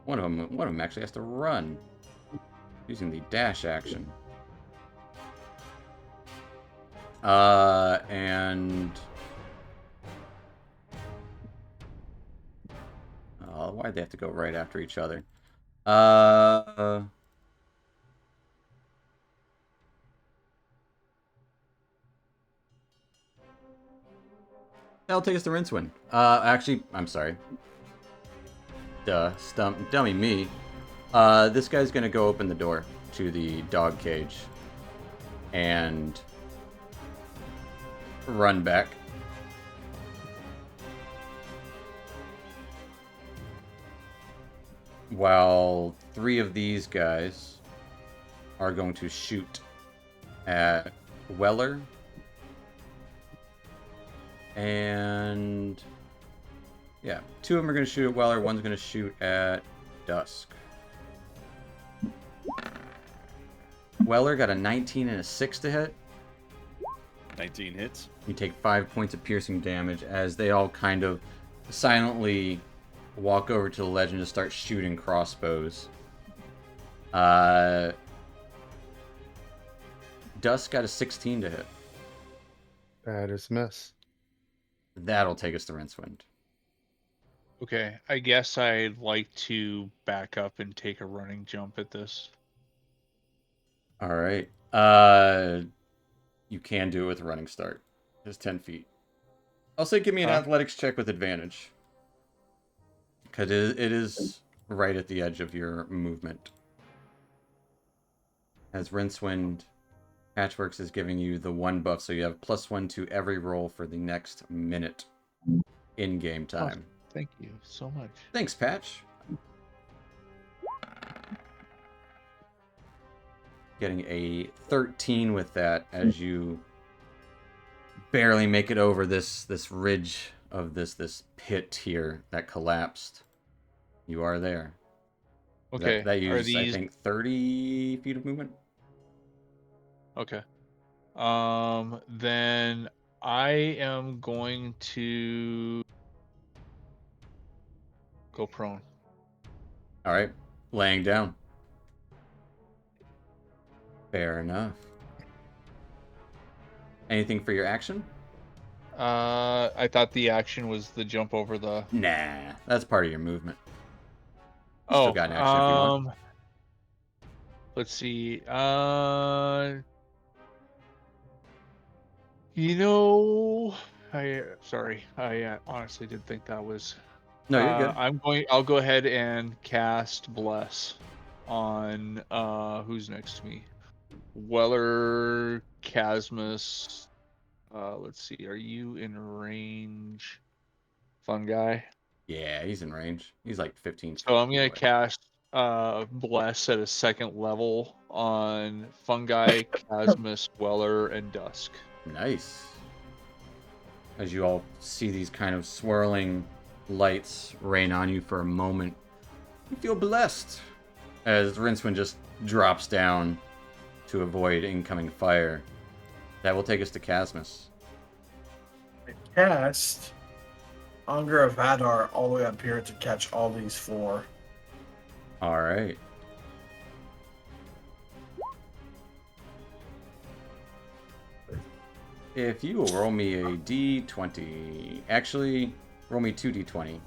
One of them actually has to run using the dash action. And why'd they have to go right after each other? That'll take us to Rincewind. Actually, I'm sorry. Dummy me. This guy's gonna go open the door to the dog cage and run back. While 3 of these guys are going to shoot at Weller and yeah, 2 of them are going to shoot at Weller, 1's going to shoot at Dusk. Weller got a 19 and a 6 to hit. 19 hits. You take 5 points of piercing damage as they all kind of silently walk over to the ledge and just start shooting crossbows. Dusk got a 16 to hit. That is a miss. That'll take us to Rincewind. Okay, I guess I'd like to back up and take a running jump at this. All right. You can do it with a running start. Just 10 feet. I'll say give me an athletics check with advantage. Because it is right at the edge of your movement. As Rincewind, Patchworks is giving you the 1 buff, so you have +1 to every roll for the next minute in game time. Thank you so much. Thanks, Patch. Getting a 13 with that as you barely make it over this ridge of this pit here that collapsed. You are there. Okay. That Are used, I these think, 30 feet of movement. okay? Then I am going to go prone. All right, laying down. Fair enough. Anything for your action? I thought the action was the jump over the. Nah, that's part of your movement. You Oh, still got an action if you want. Let's see. You know, I honestly didn't think that was. No, you're good. I'll go ahead and cast Bless on who's next to me. Weller, Casmus. Let's see. Are you in range? Fun guy. Yeah, he's in range. He's like 15. So I'm gonna away. cast Bless at a 2nd level on Fungi, Casmus, Weller, and Dusk. Nice. As you all see these kind of swirling lights rain on you for a moment, you feel blessed as Rincewind just drops down to avoid incoming fire. That will take us to Casmus. Cast Unger of Hadar all the way up here to catch all these 4. All right. If you will roll me a d20, actually, roll me 2d20.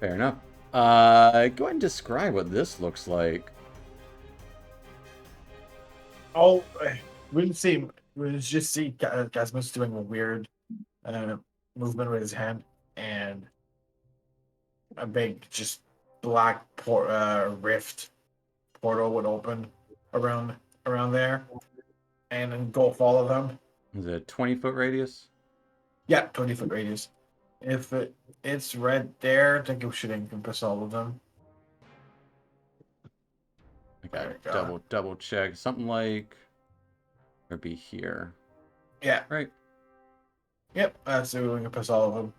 Fair enough. Go ahead and describe what this looks like. Oh, we didn't see. We just see Casmus doing a weird movement with his hand, and a big, just black rift portal would open around there, and engulf all of them. Is it a 20-foot radius? Yeah, 20-foot radius. If it's right there, I think it should encompass all of them. I got There we go. double check. Something like it'd be here. Yeah. Right. Yep, that's it. We encompass all of them.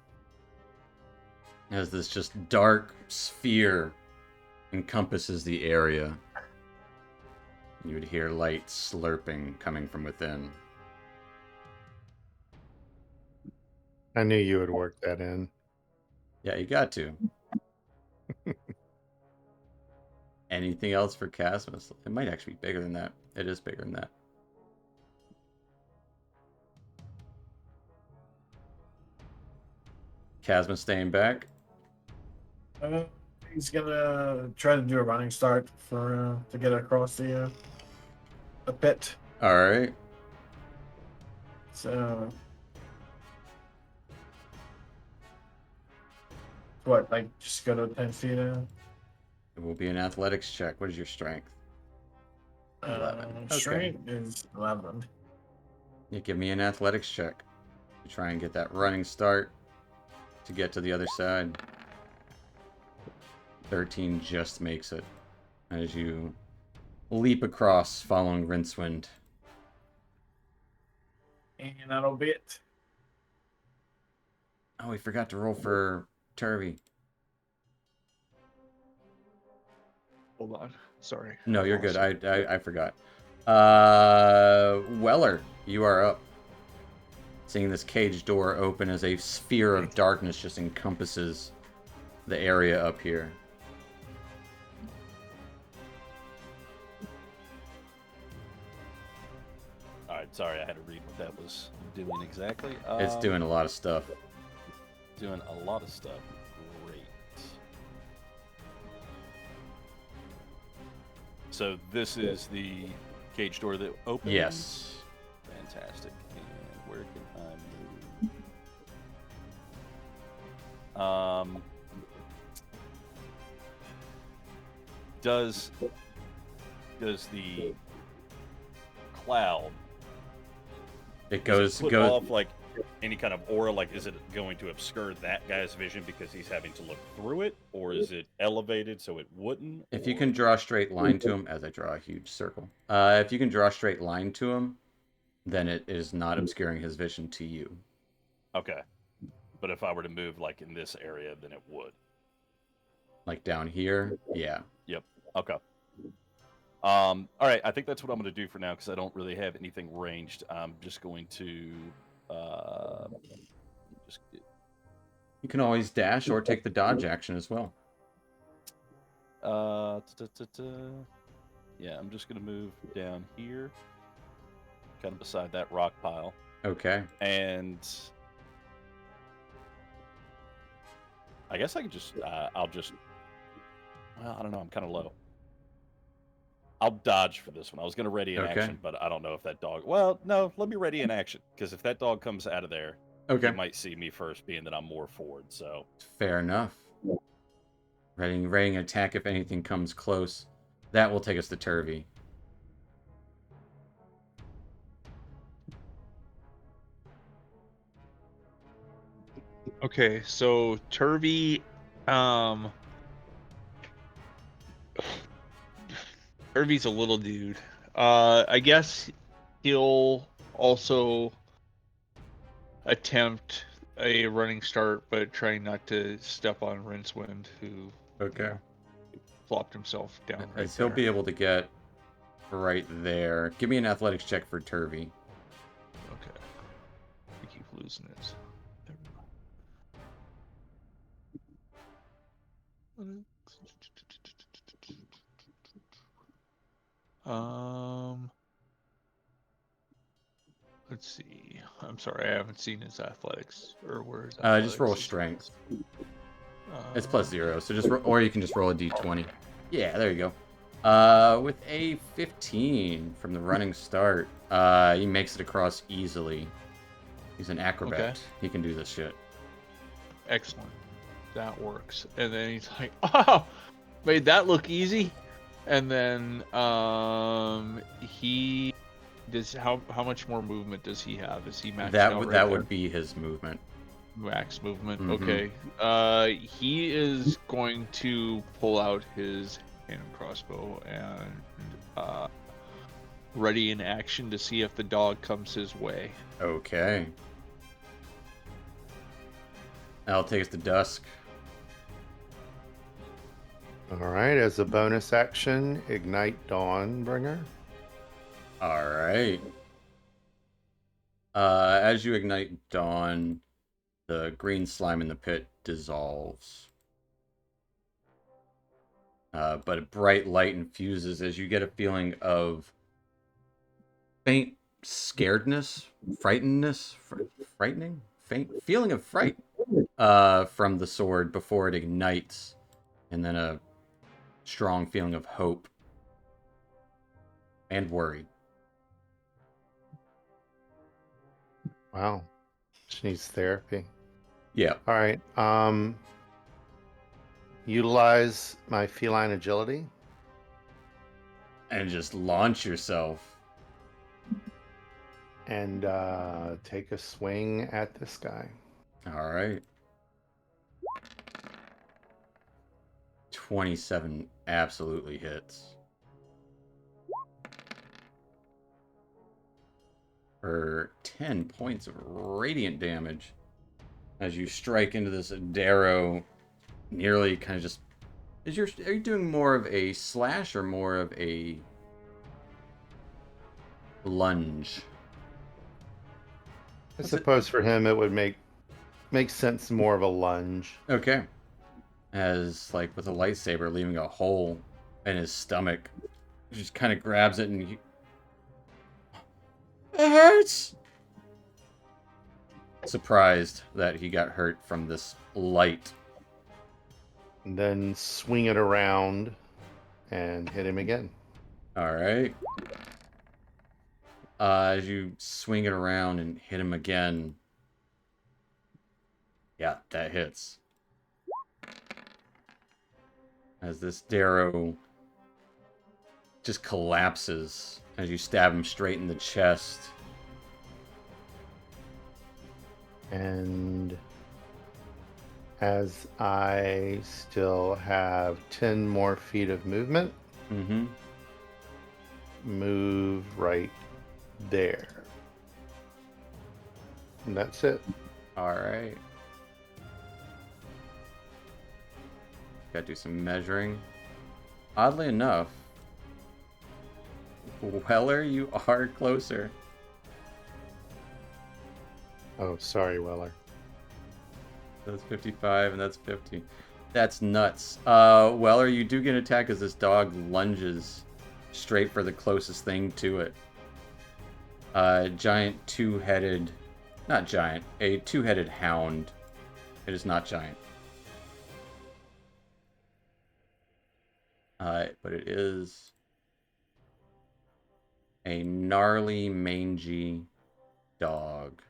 As this just dark sphere encompasses the area. You would hear light slurping coming from within. I knew you would work that in. Yeah, you got to. Anything else for Casmus? It might actually be bigger than that. It is bigger than that. Casmus staying back. He's gonna try to do a running start for to get across the pit. All right. So what? Like just go to 10 feet. It will be an athletics check. What is your strength? 11. Okay. Strength is 11. You give me an athletics check to try and get that running start to get to the other side. 13 just makes it as you leap across following Rincewind. And that'll be it. Oh, we forgot to roll for Turvy. Hold on. Sorry. No, you're good. Lost it. I forgot. Weller, you are up. Seeing this cage door open as a sphere of darkness just encompasses the area up here. All right, sorry, I had to read what that was doing exactly. It's doing a lot of stuff. Doing a lot of stuff. Great. So this is the cage door that opens? Yes. Fantastic. And where can I move? Does the cloud It does goes it put off like any kind of aura? Like, is it going to obscure that guy's vision because he's having to look through it, or is it elevated so it wouldn't? If you or- can draw a straight line to him, as I draw a huge circle. If you can draw a straight line to him, then it is not obscuring his vision to you. Okay, but if I were to move like in this area, then it would. Like down here, yeah. Yep. Okay. All right. I think that's what I'm going to do for now because I don't really have anything ranged. I'm just going to just get, You can always dash or take the dodge action as well. yeah. I'm just going to move down here, kind of beside that rock pile, Okay. and I guess I can just I'll just well, I don't know. I'm kind of low. I'll dodge for this one. I was going to ready in Okay. action, but I don't know if that dog. Well, no, let me ready in action because if that dog comes out of there, Okay. he might see me first, being that I'm more forward. So Fair enough. Ready an attack if anything comes close. That will take us to Turvy. Okay, so Turvy, Turvy's a little dude. I guess he'll also attempt a running start, but trying not to step on Rincewind, who Okay. flopped himself down right As he'll there. be able to get right there. Give me an athletics check for Turvy. Okay. We keep losing it. Let's see. I'm sorry, I haven't seen his athletics or where his Just roll athletics is. strength. It's +0, so just or you can just roll a d20. Yeah, there you go. With a 15 from the running start, he makes it across easily. He's an acrobat. Okay. He can do this shit. Excellent. That works. And then he's like, "Oh, made that look easy." And then he does how much more movement does he have? Is he maxed That out would right that there? would be his movement. Max movement. Mhm. Okay. He is going to pull out his hand crossbow and ready in action to see if the dog comes his way. Okay. That'll take us to dusk. All right, as a bonus action, ignite Dawnbringer. All right. As you ignite Dawn, the green slime in the pit dissolves. But a bright light infuses as you get a feeling of faint scaredness, frightenedness, frightening, faint feeling of fright from the sword before it ignites, and then a strong feeling of hope and worry. Wow, she needs therapy. Yeah. All right. Utilize my feline agility. And just launch yourself. And take a swing at this guy. All right. 27 absolutely hits. For 10 points of radiant damage as you strike into this Darrow, nearly kind of just Are you doing more of a slash or more of a lunge? I What's it? suppose for him it would make sense more of a lunge. Okay. As like with a lightsaber leaving a hole in his stomach. He just kind of grabs it and it hurts. Surprised that he got hurt from this light. And then swing it around and hit him again. All right. As you swing it around and hit him again. Yeah, that hits. As this Darrow just collapses as you stab him straight in the chest. And as I still have 10 more feet of movement, Mm-hmm. move right there. And that's it. All right. Gotta do some measuring. Oddly enough, Weller, you are closer. Oh, sorry, Weller. That's 55 and that's 50. That's nuts. Weller, you do get an attack as this dog lunges straight for the closest thing to it. Giant two-headed... Not giant. A two-headed hound. It is not giant. But it is a gnarly, mangy dog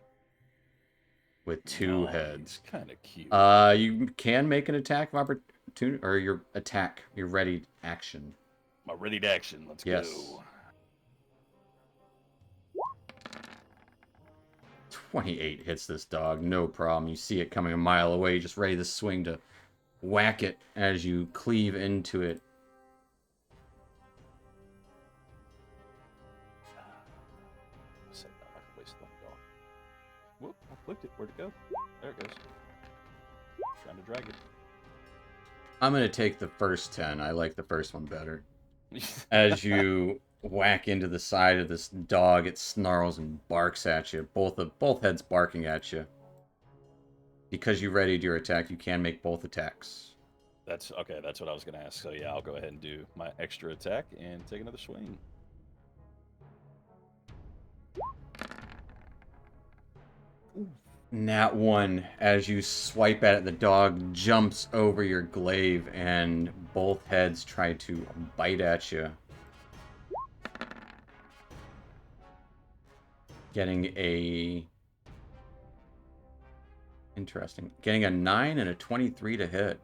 with two heads. Kind of cute. You can make an attack of opportunity, or your attack, your ready action. My ready to action. Let's Yes. go. 28 hits this dog, no problem. You see it coming a mile away, just ready to swing to whack it as you cleave into it. Say that, I can waste that dog. Whoop, I clicked it. Where'd it go? There it goes. Trying to drag I'm going to take the first 10. I like the first one better. it. As you whack into the side of this dog, it snarls and barks at you. Both heads barking at you. Because you readied your attack, you can make both attacks. That's okay. That's what I was going to ask. So yeah, I'll go ahead and do my extra attack and take another swing. Nat 1, as you swipe at it, the dog jumps over your glaive and both heads try to bite at you. Getting a... Interesting. Getting a 9 and a 23 to hit.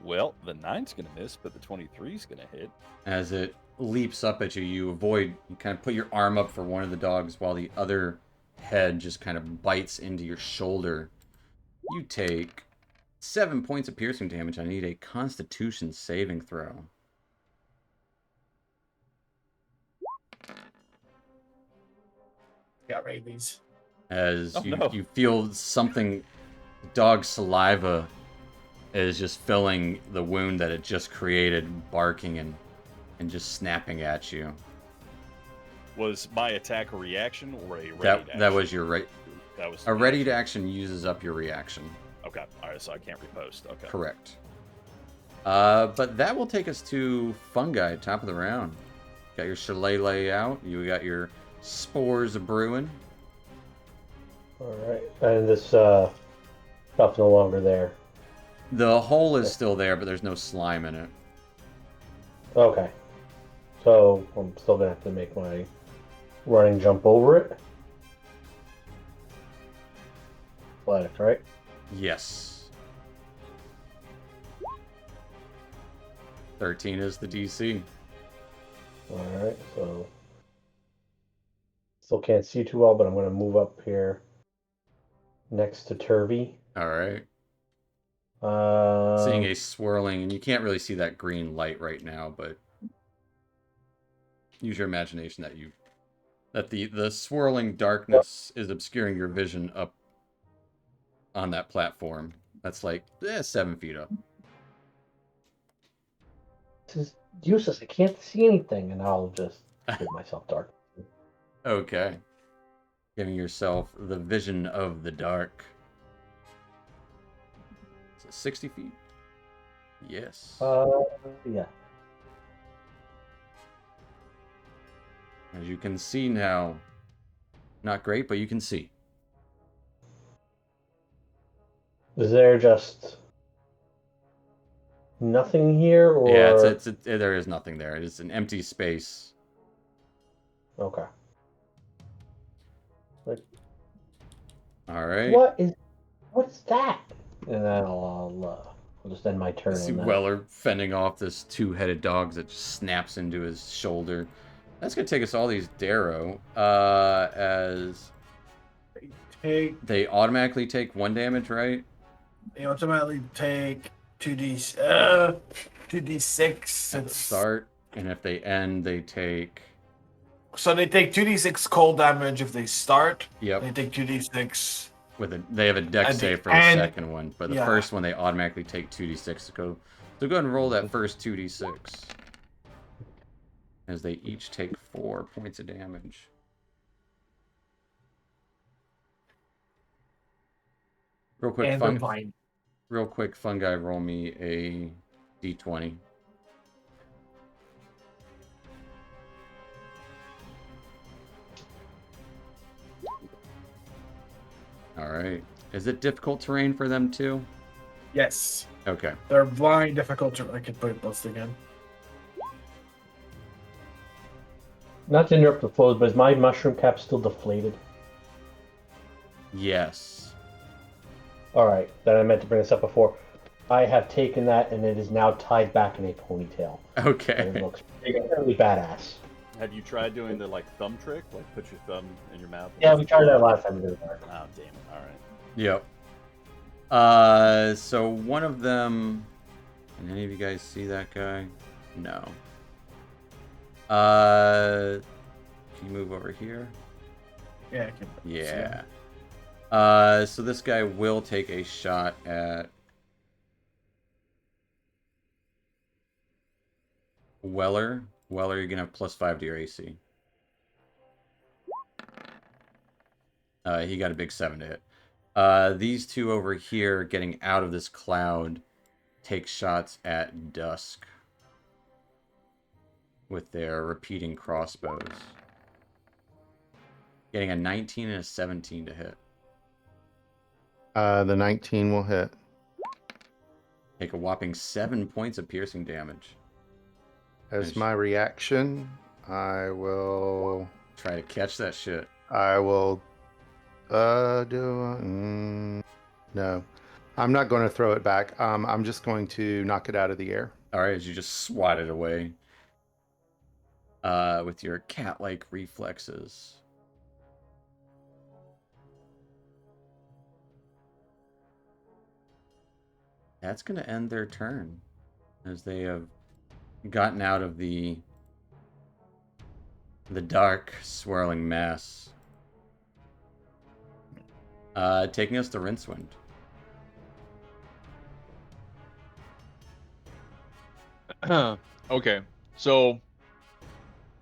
Well, the 9's going to miss, but the 23's going to hit. As it leaps up at you, you kind of put your arm up for one of the dogs while the other head just kind of bites into your shoulder. You take 7 points of piercing damage. I need a Constitution saving throw. Got rabies. As Oh, no. you feel something, dog saliva is just filling the wound that it just created, barking and just snapping at you. Was my attack a reaction or a ready action? That was your right. That was A readied action uses up your reaction. Okay. All right. So I can't repost. Okay. Correct. But that will take us to Fungi, top of the round. Got your shillelagh out. You got your spores brewing. Alright. And this stuff's no longer there. The hole is still there, but there's no slime in it. Okay. So I'm still gonna have to make my running jump over it. Athletics, right? Yes. 13 is the DC. Alright, so still can't see too well, but I'm gonna move up here next to Turvy. All right. Seeing a swirling, and you can't really see that green light right now, but use your imagination that the swirling darkness is obscuring your vision up on that platform. That's like 7 feet up. This is useless. I can't see anything, and I'll just give myself dark. Okay. Giving yourself the vision of the dark. Is it 60 feet? Yes. Yeah. As you can see now, not great, but you can see. Is there just nothing here, or Yeah, there is nothing there. It's an empty space. okay? All right. What's that? And then I'll just end my turn I see on that. Weller fending off this two-headed dog that just snaps into his shoulder. That's gonna take us all these Darrow. As they automatically take 1 damage, right? They automatically take 2d6. At the start, and if they end, they take. So they take 2d6 cold damage if they start. Yep. They take 2d6. They have a dex And save for the and- second one, but the yeah. first one they automatically take 2d6 to go. So go ahead and roll that first 2d6. As they each take 4 points of damage. Real quick, And fun. Vine. Real quick, fun guy, roll me a d20. All right. Is it difficult terrain for them too? Yes. Okay. They're blind, difficult to. I can put it both again. Not to interrupt the flows, but is my mushroom cap still deflated? Yes. All right, then I meant to bring this up before. I have taken that, and it is now tied back in a ponytail. And it Okay. looks really badass. Have you tried doing the like thumb trick? Like put your thumb in your mouth? Yeah, we tried that last time we did it. Oh damn it! All right. Yep. So one of them. Can any of you guys see that guy? No. Can you move over here? Yeah, I can. Yeah. So this guy will take a shot at Weller. Weller, you're gonna have +5 to your AC. He got a big 7 to hit. These two over here, getting out of this cloud, take shots at Dusk with their repeating crossbows. Getting a 19 and a 17 to hit. The 19 will hit. Take a whopping 7 points of piercing damage. As Nice. my reaction, I will Try to catch that shit. no. I'm not going to throw it back. I'm just going to knock it out of the air. Alright, as you just swat it away. With your cat-like reflexes. That's going to end their turn. As they have gotten out of the dark, swirling mass. Taking us to Rincewind. Okay, so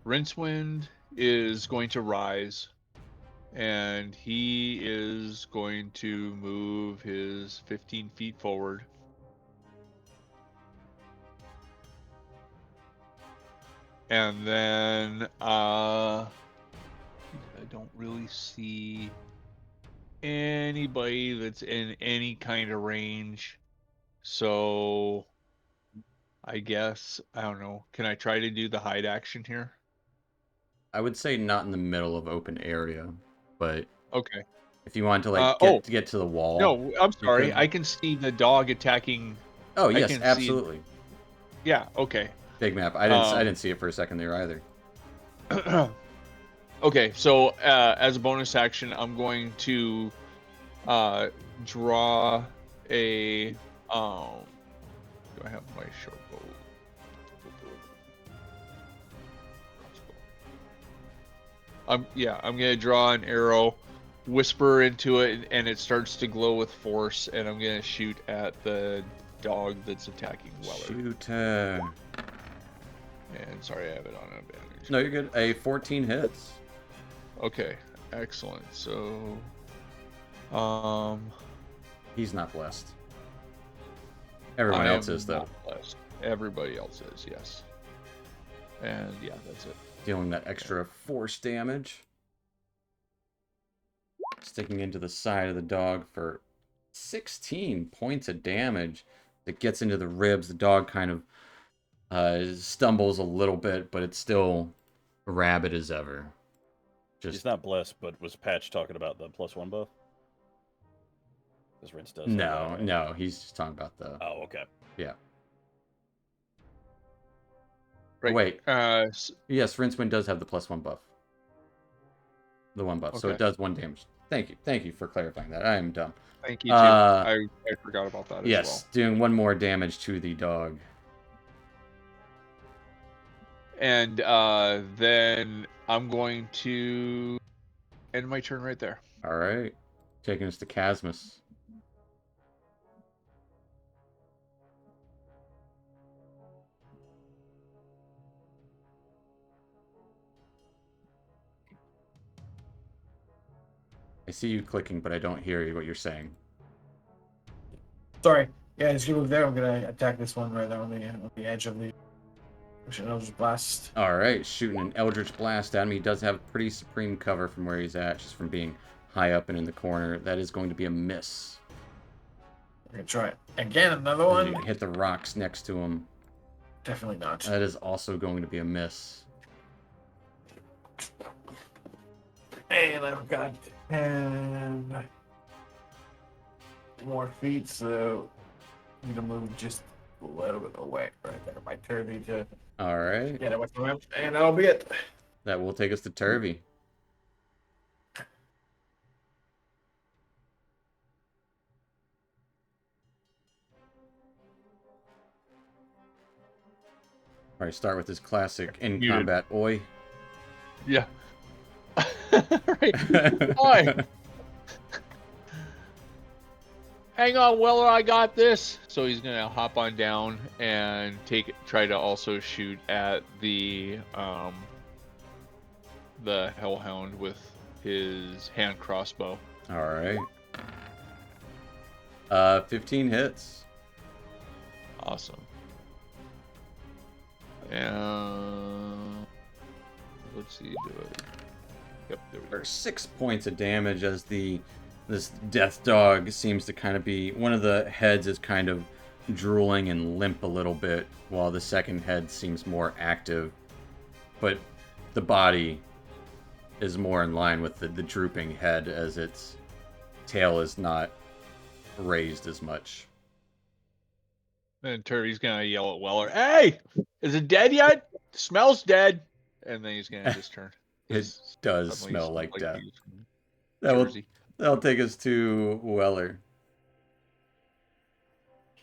Rincewind is going to rise, and he is going to move his 15 feet forward. And then I don't really see anybody that's in any kind of range. So I guess, I don't know. Can I try to do the hide action here? I would say not in the middle of open area, but Okay. if you want to get to the wall. No, I'm sorry. could. I can see the dog attacking. Oh I yes, can see- absolutely. Yeah, okay. Big map. I didn't Um, see it for a second there either. Okay, so as a bonus action, I'm going to draw a. Do I have my short bow? I'm gonna draw an arrow whisper into it, and it starts to glow with force, and I'm gonna shoot at the dog that's attacking Weller. Shoot. And sorry, I have it on advantage. No, you're good. A 14 hits. Okay, excellent. So, He's not blessed. Everyone I else am is, though. not blessed. Everybody else is, yes. And yeah, that's it. Dealing that extra force damage. Sticking into the side of the dog for 16 points of damage. That gets into the ribs. The dog kind of stumbles a little bit, but it's still rabid as ever. He's not blessed, but was Patch talking about the +1 buff? Because Rince does. No, he's just talking about the. Oh, okay. Yeah. Right. Wait. S- Yes, Rincewind does have the +1 buff. The 1 buff, so it Okay. does 1 damage. Thank you for clarifying that. I am dumb. Thank you, too. I forgot about that Yes, as well. doing 1 more damage to the dog. And then I'm going to end my turn right there. All right, taking us to Casmus. I see you clicking, but I don't hear what you're saying. Sorry. Yeah, just gonna move there. I'm gonna attack this one right there on the edge of the Eldritch Blast. All right, shooting an Eldritch Blast at him. He does have pretty supreme cover from where he's at, just from being high up and in the corner. That is going to be a miss. We're gonna try it again. Another And one. you hit the rocks next to him. Definitely not. That is also going to be a miss. And I've got 10 more feet, so I'm gonna move just a little bit away right there. My turn to All right, get away from him, and that'll be it. that will take us to Turvy. All right, start with his classic in Muted. combat oi. Yeah. Right. Oi. Hang on, Weller, I got this. So he's gonna hop on down and try to also shoot at the Hellhound with his hand crossbow. All right. 15 hits. Awesome. And let's see. Yep, there we go. For 6 points of damage as this death dog seems to kind of be, one of the heads is kind of drooling and limp a little bit, while the second head seems more active, but the body is more in line with the drooping head, as its tail is not raised as much. And Turvey's gonna yell at Weller, "Hey, is it dead yet? Smells dead." And then he's gonna just turn. It does Suddenly smell smells like death. he's from That'll Jersey. take us to Weller.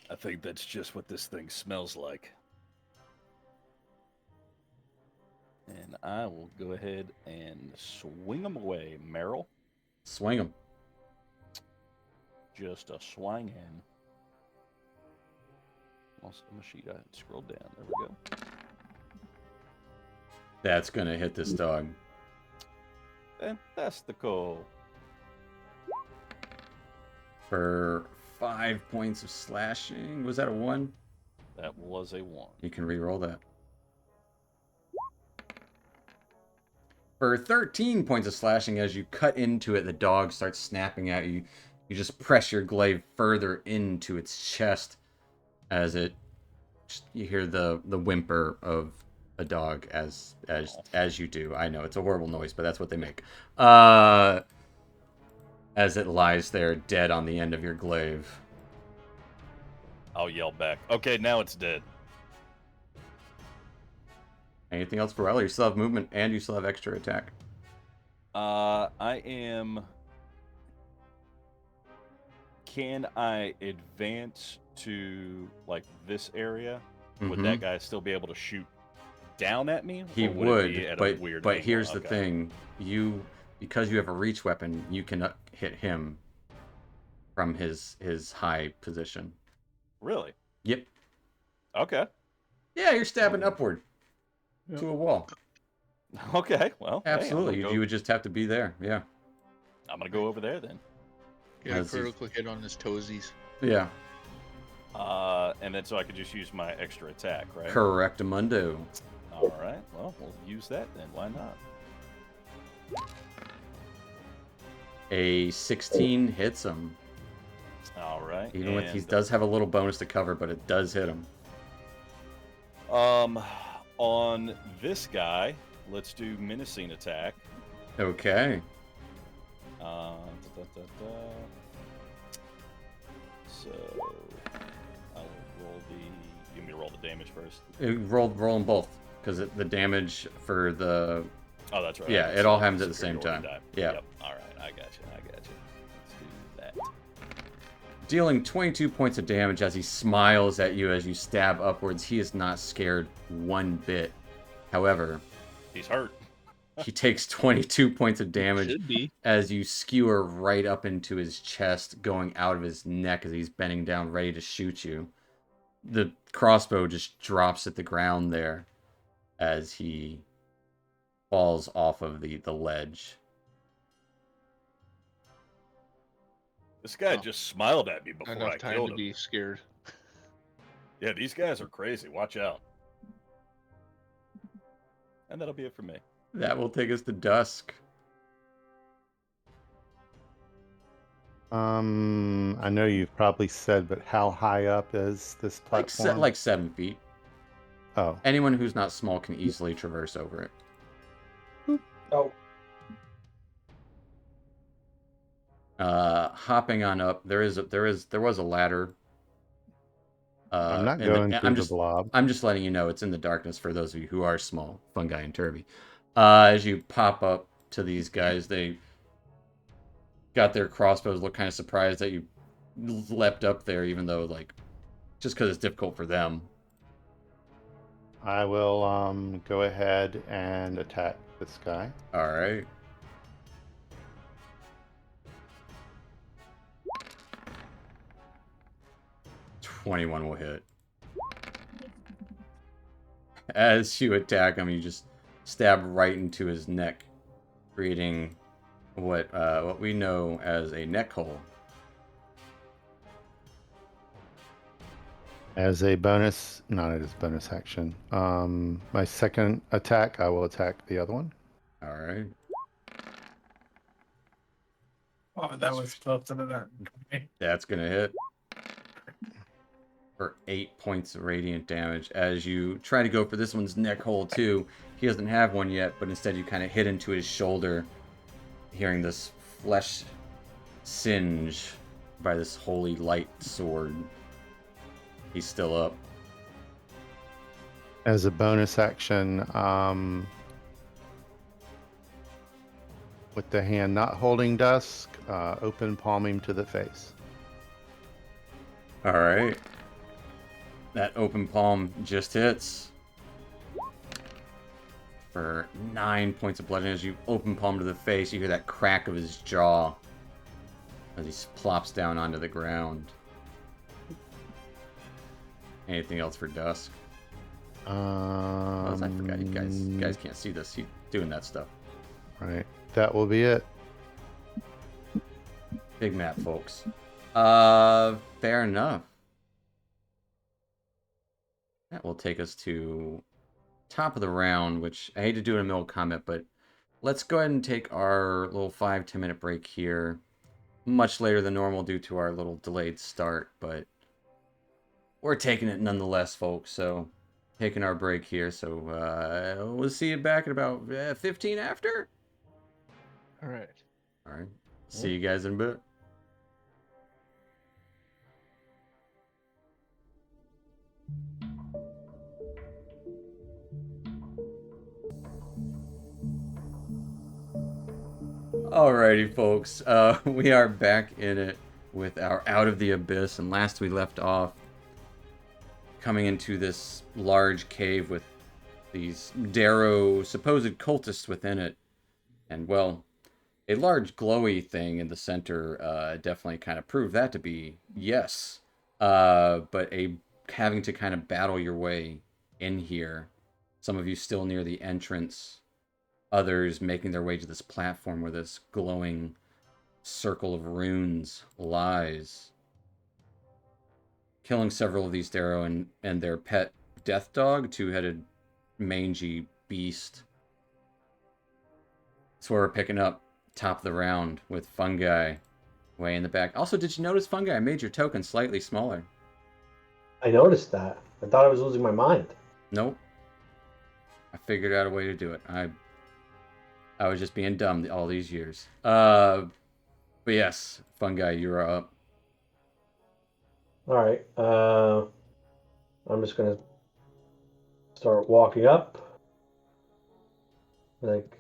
I think that's just what this thing smells like. And I will go ahead and swing them away, Merrill. Swing him. Just a swing in. Also, Machida, scroll down. There we go. That's gonna hit this dog. Fantastical. For 5 points of slashing. Was that a 1? That was a 1. You can re-roll that. For 13 points of slashing, as you cut into it, the dog starts snapping at you. You just press your glaive further into its chest as you hear the whimper of a dog as you do. I know it's a horrible noise, but that's what they make. As it lies there dead on the end of your glaive. I'll yell back. Okay, now it's dead. Anything else for Weller? You still have movement and you still have extra attack. I am. Can I advance to like this area? Would Mhm. that guy still be able to shoot down at me? He Or it be would, at a but weird but angle? here's the Okay. thing: you because you have a reach weapon, you can hit him from his high position. Really? Yep. Okay. Yeah, you're stabbing upward Yep. to a wall. Okay. Well, hey, Absolutely. You would just have to be there. Yeah. I'm gonna go over there then. Get a As he's- critical hit on his toesies. Yeah. And then so I could just use my extra attack, right? Correctamundo. All right. Well, we'll use that then. Why not? A 16 hits him. All right. Even with he and, does have a little bonus to cover, but it does hit him. On this guy, let's do menacing attack. Okay. So I'll roll the. You want me to roll the damage first? Roll them both because the damage for the Oh, that's right. Yeah, I it can all select happens the at the same superiority time. die. Yeah. Yep. All right. I got you. Let's do that. dealing 22 points of damage as he smiles at you as you stab upwards. He is not scared one bit. However, He's hurt. he takes 22 points of damage Should be. as you skewer right up into his chest, going out of his neck as he's bending down ready to shoot you. The crossbow just drops at the ground there as he falls off of the ledge. This guy Oh. just smiled at me before Enough I time killed to him. be scared. Yeah, these guys are crazy. Watch out. And that'll be it for me. That will take us to dusk. I know you've probably said, but how high up is this platform? Like 7 feet. Oh, Anyone who's not small can easily traverse over it. Oh, Hopping on up, there was a ladder. I'm not in the- going through I'm the just blob. I'm just letting you know it's in the darkness for those of you who are small, Fungi and Turvy. As you pop up to these guys, they got their crossbows, look kind of surprised that you leapt up there, even though just because it's difficult for them. I will go ahead and attack this guy. All right. $21 will hit. As you attack him, you just stab right into his neck, creating what we know as a neck hole. As a bonus, not as bonus action. My second attack, I will attack the other one. All right. Oh, that was close to that. That's gonna hit for 8 points of radiant damage. As you try to go for this one's neck hole too, he doesn't have one yet, but instead you kind of hit into his shoulder, hearing this flesh singe by this holy light sword. He's still up. As a bonus action, with the hand not holding dusk, open palm him to the face. All right. That open palm just hits for 9 points of bludgeoning. As you open palm to the face, you hear that crack of his jaw as he plops down onto the ground. Anything else for Dusk? I forgot you guys can't see this. He's doing that stuff. Right. That will be it. Big map, folks. Fair enough. That will take us to top of the round, which I hate to do in a middle of combat, but let's go ahead and take our little 5-10 minute break here. Much later than normal due to our little delayed start, but we're taking it nonetheless, folks. So, taking our break here. So, we'll see you back at about 15 after. All right. All right. See you guys in a bit. Alrighty, folks. We are back in it with our Out of the Abyss, and last we left off, coming into this large cave with these Darrow supposed cultists within it, and well, A large glowy thing in the center definitely kind of proved that to be yes. But having to kind of battle your way in here. Some of you still near the entrance, others making their way to this platform where this glowing circle of runes lies. Killing several of these Darrow and their pet death dog, two-headed mangy beast. That's where we're picking up top of the round with Fungi way in the back. Also, did you notice, Fungi, I made your token slightly smaller? I noticed that. I thought I was losing my mind. Nope. I figured out a way to do it. I was just being dumb all these years. But yes, Fungi, you're up. All right. I'm just gonna start walking up. Like,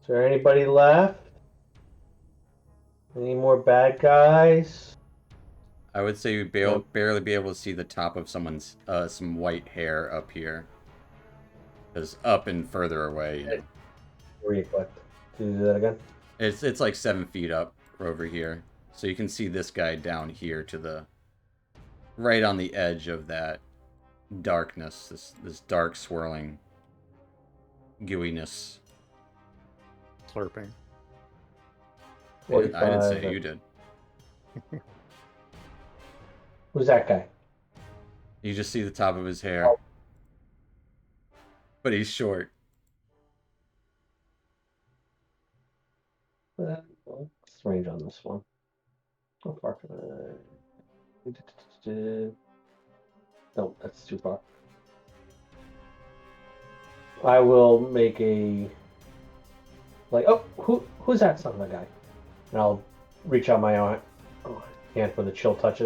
is there anybody left? Any more bad guys? I would say you'd barely be able to see the top of someone's some white hair up here. Because up and further away, you know. Reflect. Can you do that again? It's like 7 feet up over here. So you can see this guy down here to the right on the edge of that darkness, this dark swirling gooiness. Slurping. I didn't say 45. you did. Who's that guy? You just see the top of his hair. But he's short. What's the range on this one? How far can I? No, that's too far. I will make a who's that son of a guy? And I'll reach out my hand for the chill touch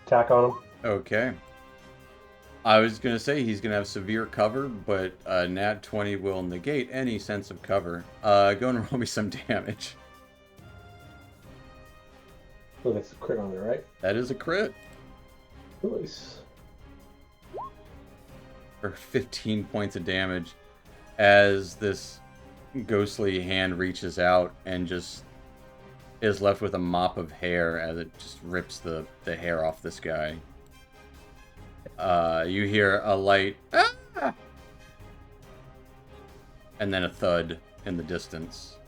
attack on him. Okay. I was going to say he's going to have severe cover, but Nat 20 will negate any sense of cover. Go and roll me some damage. Oh, that's a crit on it, right? That is a crit. Nice. For 15 points of damage as this ghostly hand reaches out and just is left with a mop of hair as it just rips the hair off this guy. You hear a light "Ah!" and then a thud in the distance.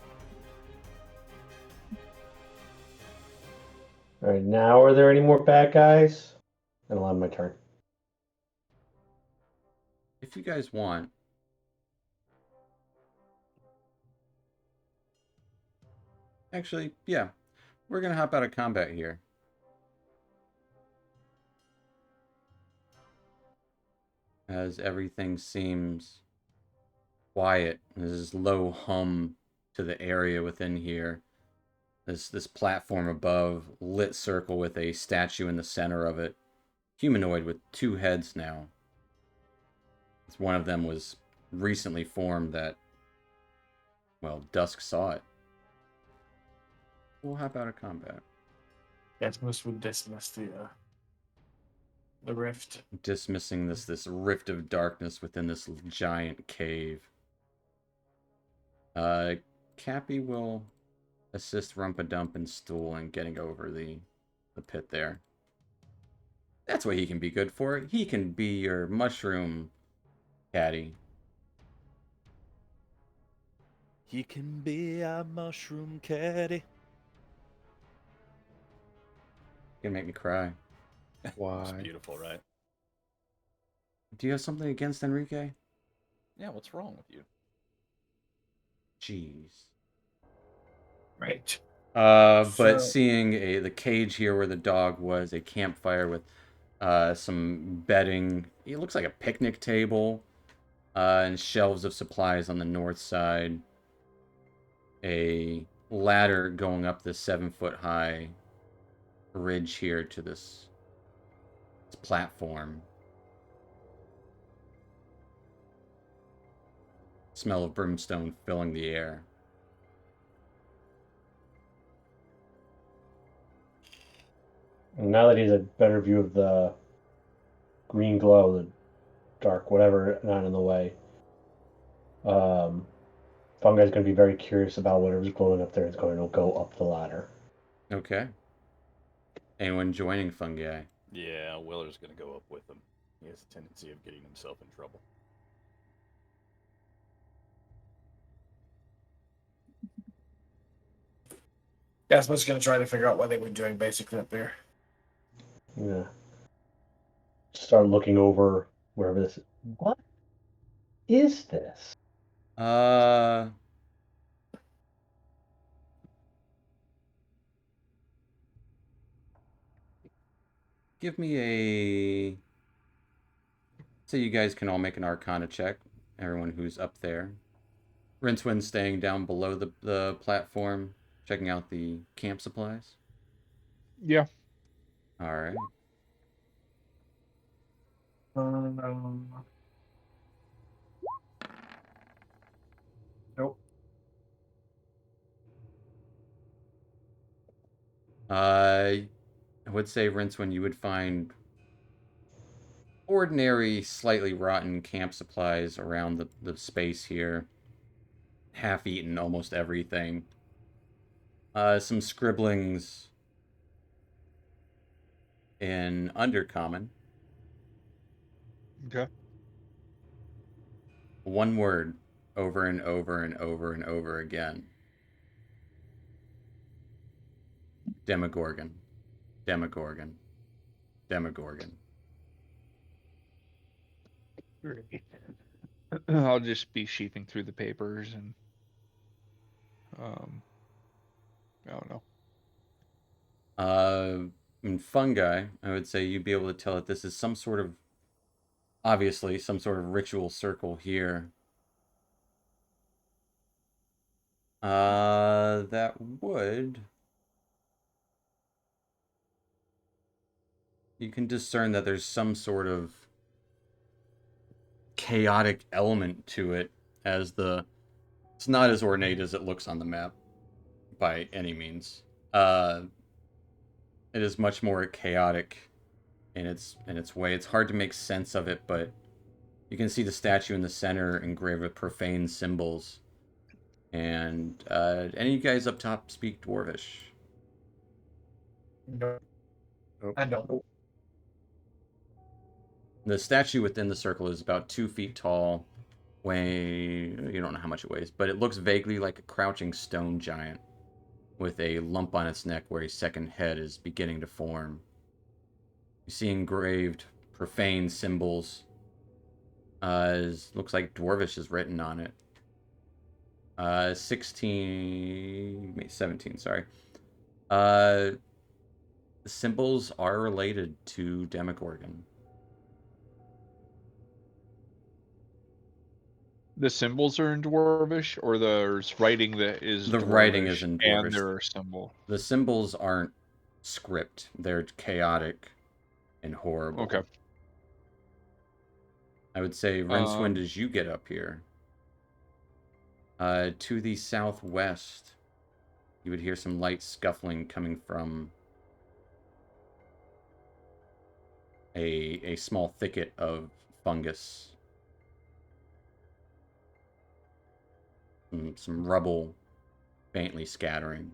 All right, now are there any more bad guys? And I'll have my turn. If you guys want. Actually, yeah. We're going to hop out of combat here. As everything seems quiet. There's this low hum to the area within here. This platform above, lit circle with a statue in the center of it. Humanoid with 2 heads now. One of them was recently formed that, well, Dusk saw it. We'll hop out of combat. Gasmus would dismiss the rift. Dismissing this rift of darkness within this giant cave. Cappy will assist Rumpadump and Stool in getting over the pit there. That's what he can be good for. He can be your mushroom caddy. He can be a mushroom caddy. Gonna make me cry. Why? It's beautiful, right? Do you have something against Enrique? Yeah, what's wrong with you? Jeez. Right. But So- seeing the cage here where the dog was, a campfire with some bedding. It looks like a picnic table, and shelves of supplies on the north side. A ladder going up this 7-foot high ridge here to this platform. Smell of brimstone filling the air. And now that he has a better view of the green glow, the dark whatever not in the way, Fungi's going to be very curious about whatever's glowing up there is going to go up the ladder. Okay. Anyone joining Fungi? Yeah, Willer's going to go up with him. He has a tendency of getting himself in trouble. Gasman's gonna try to figure out what they were doing basically up there. Yeah. Start looking over wherever this is. What is this? Give me a. So you guys can all make an Arcana check. Everyone who's up there. Rincewind staying down below the platform, checking out the camp supplies. Yeah. All right. Nope. I would say, Rincewind, you would find ordinary, slightly rotten camp supplies around the space here. Half-eaten, almost everything. Some scribblings in Undercommon. Okay. One word over and over and over and over again. Demogorgon. Demogorgon. Demogorgon. Great. I'll just be sheeping through the papers and I don't know. In Fungi, I would say you'd be able to tell that this is some sort of, obviously, some sort of ritual circle here. That would... You can discern that there's some sort of chaotic element to it, as it's not as ornate as it looks on the map by any means. It is much more chaotic in its way. It's hard to make sense of it, but you can see the statue in the center engraved with profane symbols. And any of you guys up top speak Dwarvish? No. Nope. I don't. The statue within the circle is about 2 feet tall. You don't know how much it weighs, but it looks vaguely like a crouching stone giant with a lump on its neck where a second head is beginning to form. You see engraved profane symbols. Looks like Dwarvish is written on it. 17, sorry. The symbols are related to Demogorgon. The symbols are in Dwarvish, or there's writing that is The Dwarvish, writing is in and Dwarvish. there are symbols. The symbols aren't script. They're chaotic and horrible. Okay. I would say, Rincewind, as you get up here, to the southwest, you would hear some light scuffling coming from a small thicket of fungus. Some rubble faintly scattering,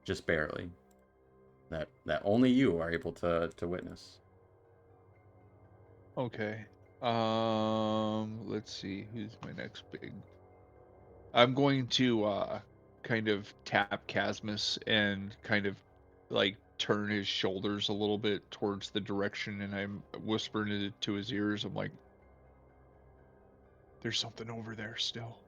just barely. That only you are able to witness. Okay. Let's see. Who's my next big? I'm going to kind of tap Casmus and kind of like turn his shoulders a little bit towards the direction, and I'm whispering it to his ears. I'm like, "There's something over there still."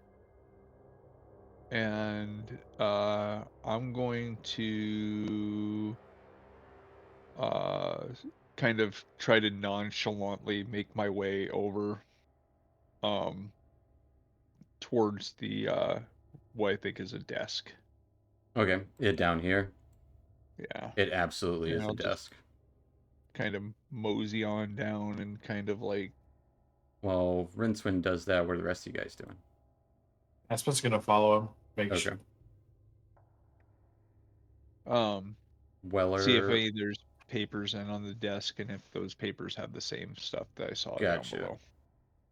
And I'm going to kind of try to nonchalantly make my way over towards the what I think is a desk. Okay, it down here. Yeah. It absolutely And is I'll a just desk. kind of mosey on down and kind of like. Well, Rincewind does that. What are the rest of you guys doing? Aspen's gonna follow him. Make Okay. sure. Weller. See if there's papers in on the desk, and if those papers have the same stuff that I saw down Gotcha. below.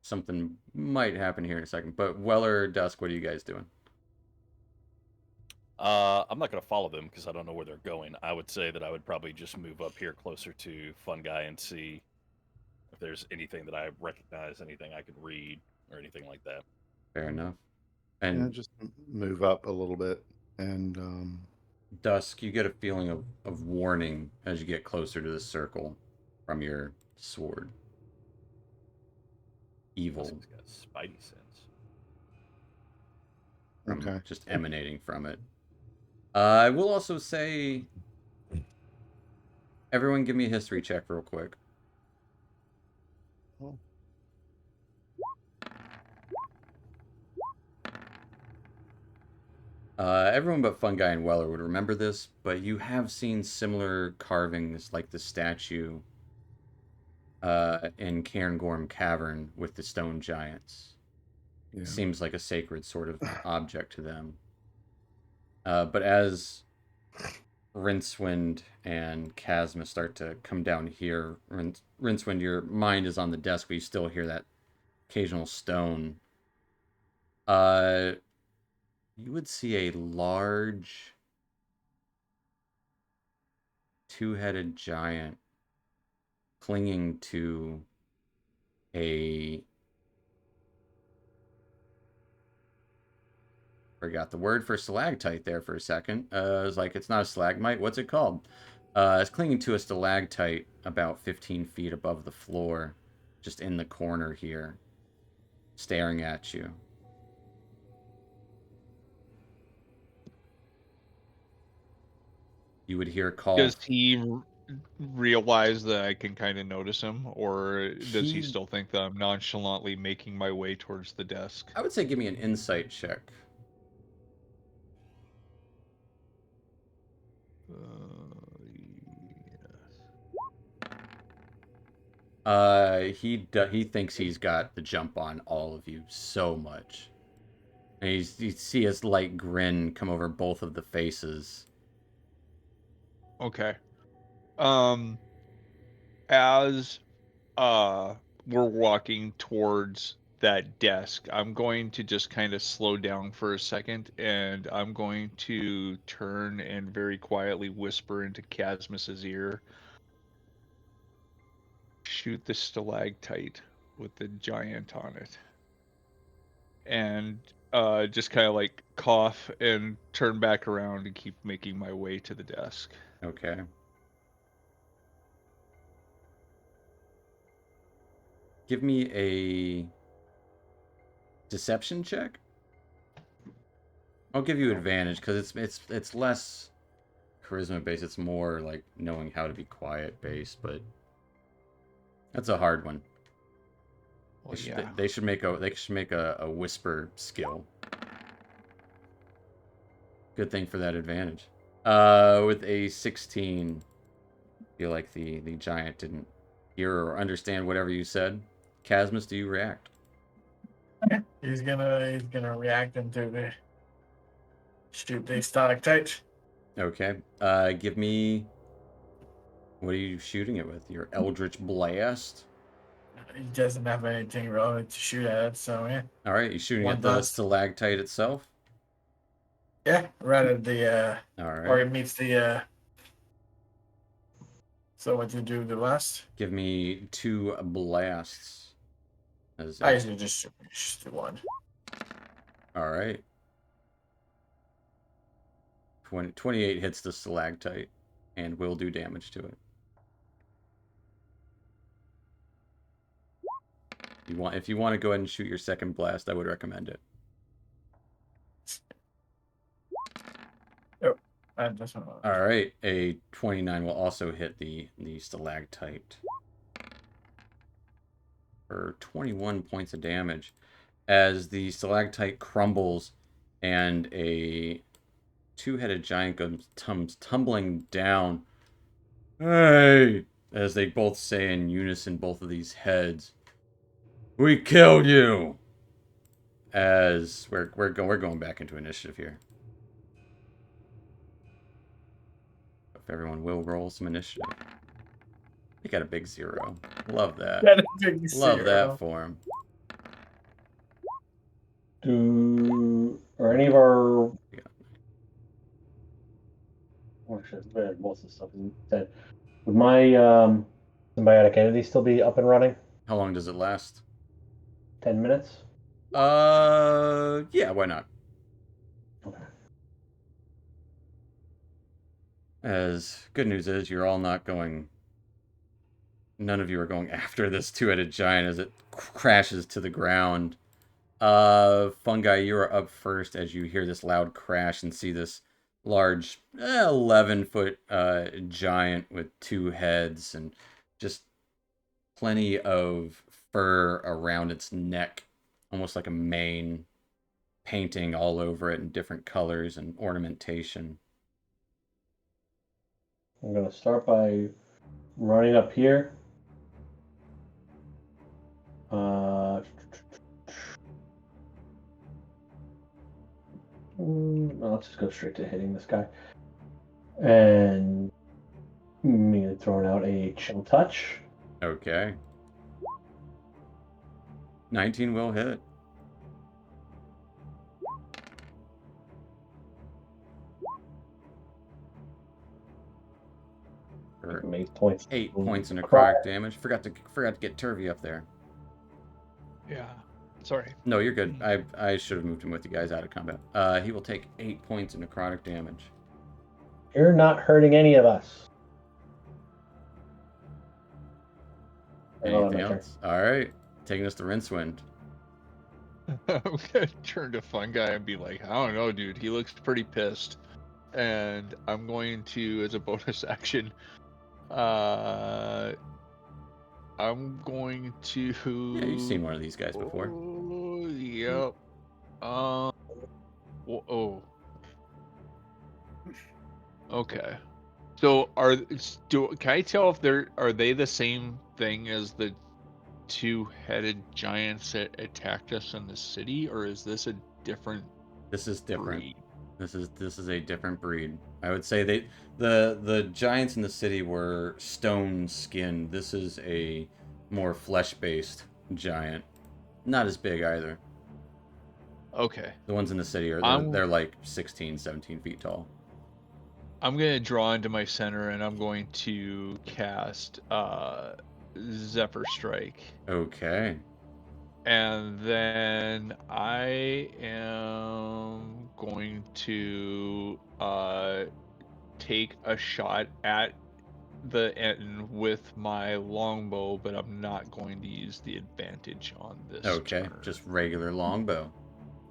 Something might happen here in a second. But Weller, Dusk, what are you guys doing? I'm not going to follow them because I don't know where they're going. I would say that I would probably just move up here closer to Fun Guy and see if there's anything that I recognize, anything I can read, or anything like that. Fair enough. Yeah, And just move up a little bit, and Dusk, you get a feeling of warning as you get closer to the circle from your sword. Evil He's got spidey sense. from okay. just emanating from it. I will also say, everyone give me a history check real quick. Oh. Everyone but Fun Guy and Weller would remember this, but you have seen similar carvings like the statue in Cairngorm Cavern with the stone giants. Yeah. Seems like a sacred sort of object to them. But as Rincewind and Chasma start to come down here, Rincewind, your mind is on the desk, but you still hear that occasional stone. You would see a large two-headed giant clinging to a... Forgot the word for stalactite there for a second. I was like, it's not a stalagmite. What's it called? It's clinging to a stalactite about 15 feet above the floor, just in the corner here, staring at you. You would hear a call. Does he realize that I can kind of notice him, or does he still think that I'm nonchalantly making my way towards the desk? I would say give me an insight check. Yes. He thinks he's got the jump on all of you so much. And you see his light grin come over both of the faces. Okay. As we're walking towards that desk, I'm going to just kind of slow down for a second, and I'm going to turn and very quietly whisper into Casmus's ear, "Shoot the stalactite with the giant on it." And just kind of like cough and turn back around and keep making my way to the desk. Okay. Give me a deception check. I'll give you advantage because it's less charisma based. It's more like knowing how to be quiet based, but that's a hard one. Well, They should make a whisper skill. Good thing for that advantage. With a 16, I feel like the giant didn't hear or understand whatever you said. Casmus, do you react? He's gonna react into the shoot the stalactite. Okay. Give me. What are you shooting it with? Your Eldritch Blast? He doesn't have anything relevant to shoot at it, so yeah. All right, you shooting One at the does. stalactite itself? Yeah, right at the All right. or it meets the So what do you do the last? Give me 2 blasts. As I usually just do one. all right. 28 hits the stalactite and will do damage to it. If you want to go ahead and shoot your second blast, I would recommend it. That's one. All right, a 29 will also hit the stalactite for 21 points of damage as the stalactite crumbles and a 2-headed giant comes tumbling down. Hey! As they both say in unison, both of these heads, "We kill you!" As we're going back into initiative here. If everyone will roll some initiative. He got a big 0. Love that. Love that for him. Are any of our Actually, most of the stuff is dead. Would my symbiotic entity still be up and running? How long does it last? 10 minutes? Yeah, why not? Okay. As good news is, you're all not going. None of you are going after this two-headed giant as it crashes to the ground. Fungi, you are up first as you hear this loud crash and see this large 11-foot giant with two heads and just plenty of fur around its neck, almost like a mane, painting all over it in different colors and ornamentation. I'm going to start by running up here. Let's just go straight to hitting this guy. And me throwing out a chill touch. Okay. 19 will hit. For 8 points. 8 points of necrotic damage. Forgot to get Turvey up there. Yeah. Sorry. No, you're good. I should have moved him with you guys out of combat. He will take 8 points of necrotic damage. You're not hurting any of us. Anything else? All right, taking us to Rincewind. I'm gonna turn to Fungi and be like, I don't know, dude. He looks pretty pissed, and I'm going to, as a bonus action, I'm going to. Yeah, you've seen one of these guys before. Oh, yep. Oh. Okay. So can I tell if are they the same thing as the two-headed giants that attacked us in the city, or is this a different? This is different. Breed? This is a different breed. I would say the giants in the city were stone skinned. This is a more flesh-based giant. Not as big either. Okay. The ones in the city they're like 16, 17 feet tall. I'm gonna draw into my center and I'm going to cast Zephyr Strike. Okay. And then I am going to take a shot at the end with my longbow, but I'm not going to use the advantage on this. Okay, turn. just regular longbow.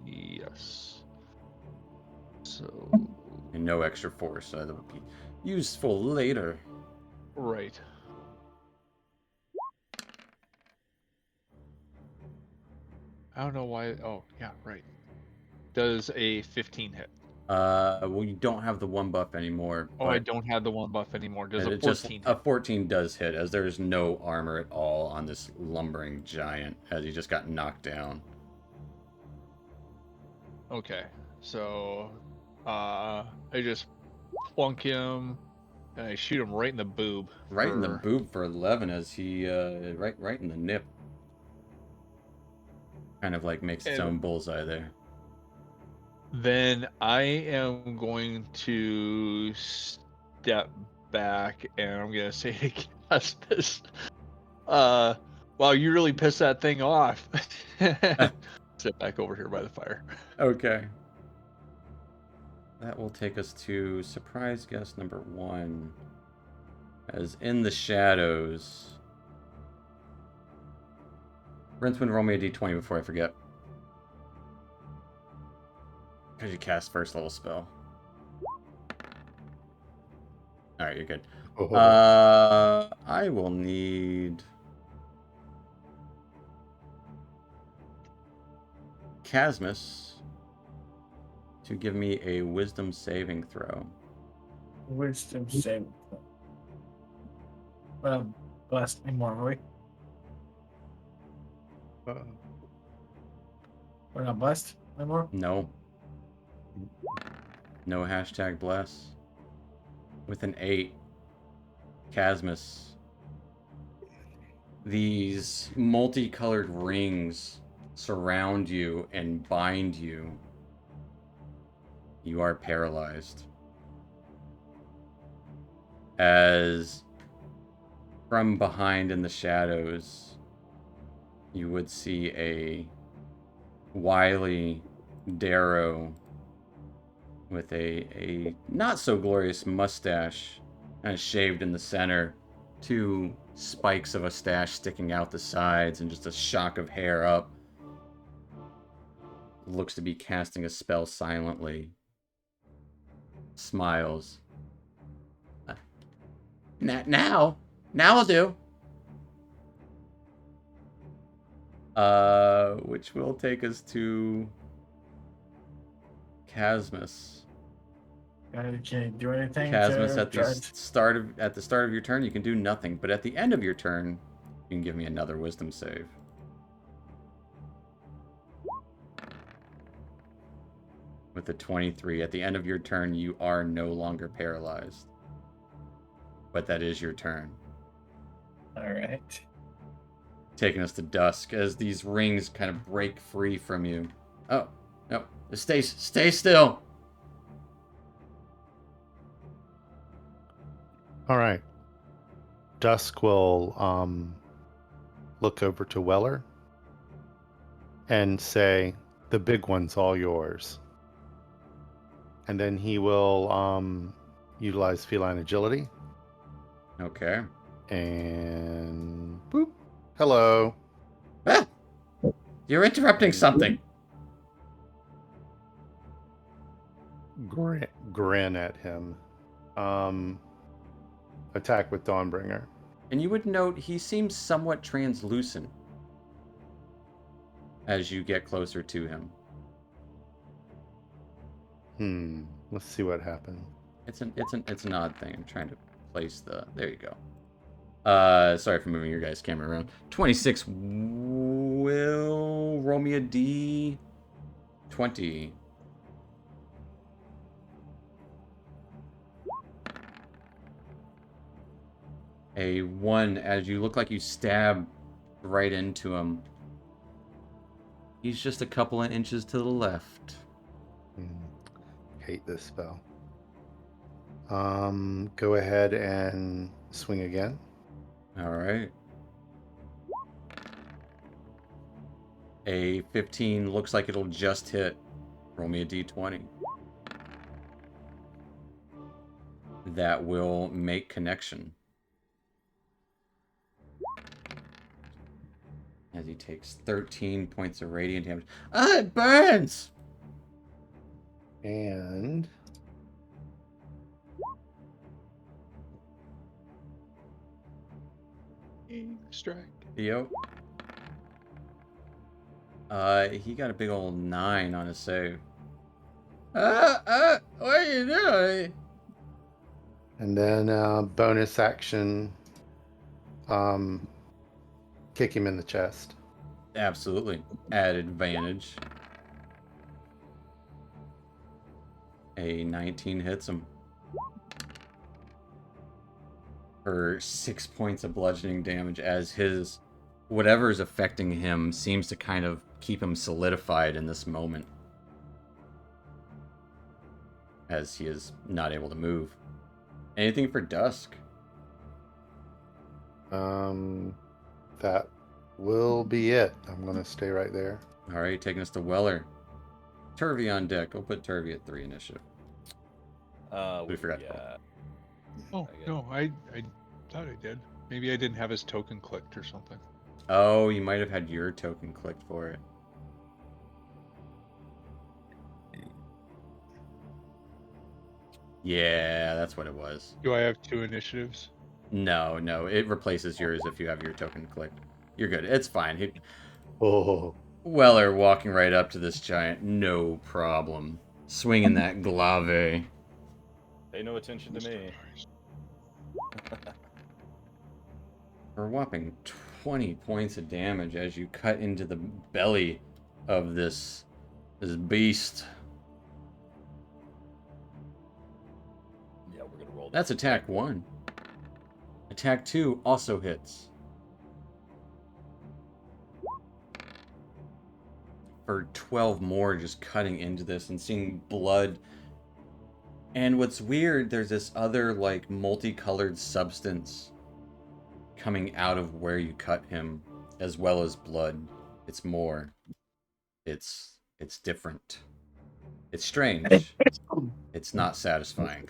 Yes. So. And no extra force, so that will be useful later. Right. I don't know why. Oh, yeah, right. Does a 15 hit? Well, you don't have the one buff anymore. Oh, I don't have the one buff anymore. Does a 14 hit? A 14 does hit, as there's no armor at all on this lumbering giant, as he just got knocked down. Okay, so I just plunk him and I shoot him right in the boob. Right in the boob for 11, as he right in the nip. Kind of like makes its own bullseye there. Then I am going to step back and I'm gonna say to Casmus, wow, you really pissed that thing off. Sit back over here by the fire. Okay. That will take us to surprise guest number 1. As in the shadows. Rincewind, roll me a d20 before I forget. Because you cast first level spell. Alright, you're good. I will need Casmus to give me a wisdom saving throw. Wisdom saving throw. Blessed anymore, are we? We're not blessed anymore? No. No hashtag bless. With an 8, Casmus. These multicolored rings surround you and bind you. You are paralyzed. as from behind in the shadows, you would see a wily Darrow with a not so glorious mustache, kind of shaved in the center, 2 spikes of a stash sticking out the sides, and just a shock of hair up. Looks to be casting a spell silently. Smiles. Now I'll do. Which will take us to Casmus. Can you do anything? Casmus, to at the try to- start of your turn, you can do nothing, but at the end of your turn, you can give me another Wisdom save. With a 23, at the end of your turn, you are no longer paralyzed. But that is your turn. All right. Taking us to dusk as these rings kind of break free from you. Oh, no. Stay still. All right. Dusk will look over to Weller and say, "The big one's all yours." And then he will utilize feline agility Okay. and boop. Hello. Ah! You're interrupting something. Grin at him. Attack with Dawnbringer. And you would note he seems somewhat translucent as you get closer to him. Let's see what happens. It's an odd thing. I'm trying to place the. There you go. Sorry for moving your guys' camera around. 26 will roll me a D20. A 1 as you look like you stab right into him. He's just a couple of inches to the left. Hate this spell. Go ahead and swing again. All right. A 15 looks like it'll just hit. Roll me a D20. That will make connection. As he takes 13 points of radiant damage. Ah, it burns! And Strike. Theo. He got a big old 9 on his save. What are you doing? and then bonus action, kick him in the chest. Absolutely. At advantage. A 19 hits him. For 6 points of bludgeoning damage as his whatever is affecting him seems to kind of keep him solidified in this moment. As he is not able to move. Anything for Dusk? That will be it. I'm gonna stay right there. Alright, taking us to Weller. Turvy on deck. I'll put Turvy at 3 initiative. We forgot to Yeah. Oh I get no, I thought I did. Maybe I didn't have his token clicked or something. Oh, you might have had your token clicked for it. Yeah, that's what it was. Do I have 2 initiatives? No, it replaces yours if you have your token clicked. You're good. It's fine. Oh, Weller walking right up to this giant, no problem. Swinging that glaive. Pay no attention to me. For a whopping 20 points of damage as you cut into the belly of this beast. Yeah, we're gonna roll. That's attack 1. Attack 2 also hits. For 12 more, just cutting into this and seeing blood And what's weird, there's this other like multicolored substance coming out of where you cut him, as well as blood. It's more. It's different. It's strange. It's not satisfying.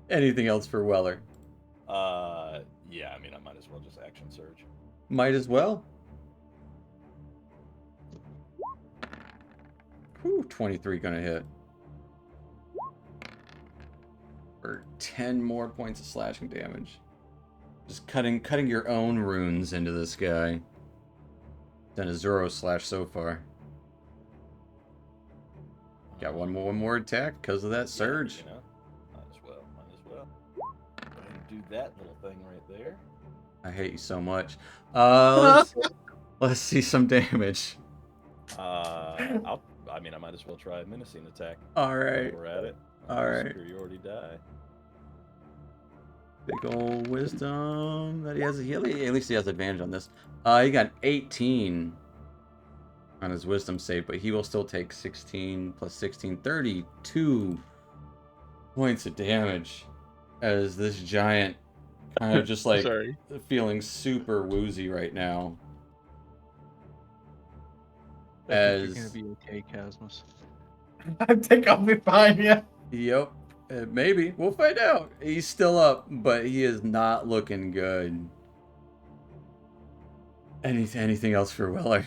Anything else for Weller? Yeah, I mean, I might as well just action surge. Might as well. Whew, 23 gonna hit. For 10 more points of slashing damage. Just cutting your own runes into this guy. Done a Zoro slash so far. Got one more attack because of that surge. You know, might as well. Go ahead and do that little thing right there. I hate you so much. Let's see some damage. I mean, I might as well try a menacing attack. All right. While we're at it. All right. Superiority die. Big old wisdom that he has. At least he has advantage on this. He got 18 on his wisdom save, but he will still take 16 plus 16, 32 points of damage as this giant kind of just like Sorry. feeling super woozy right now. I think As you're gonna be okay, Casmus. I think I'll be fine. Yeah. Yep. Maybe. We'll find out. He's still up, but he is not looking good. Anything else for Weller?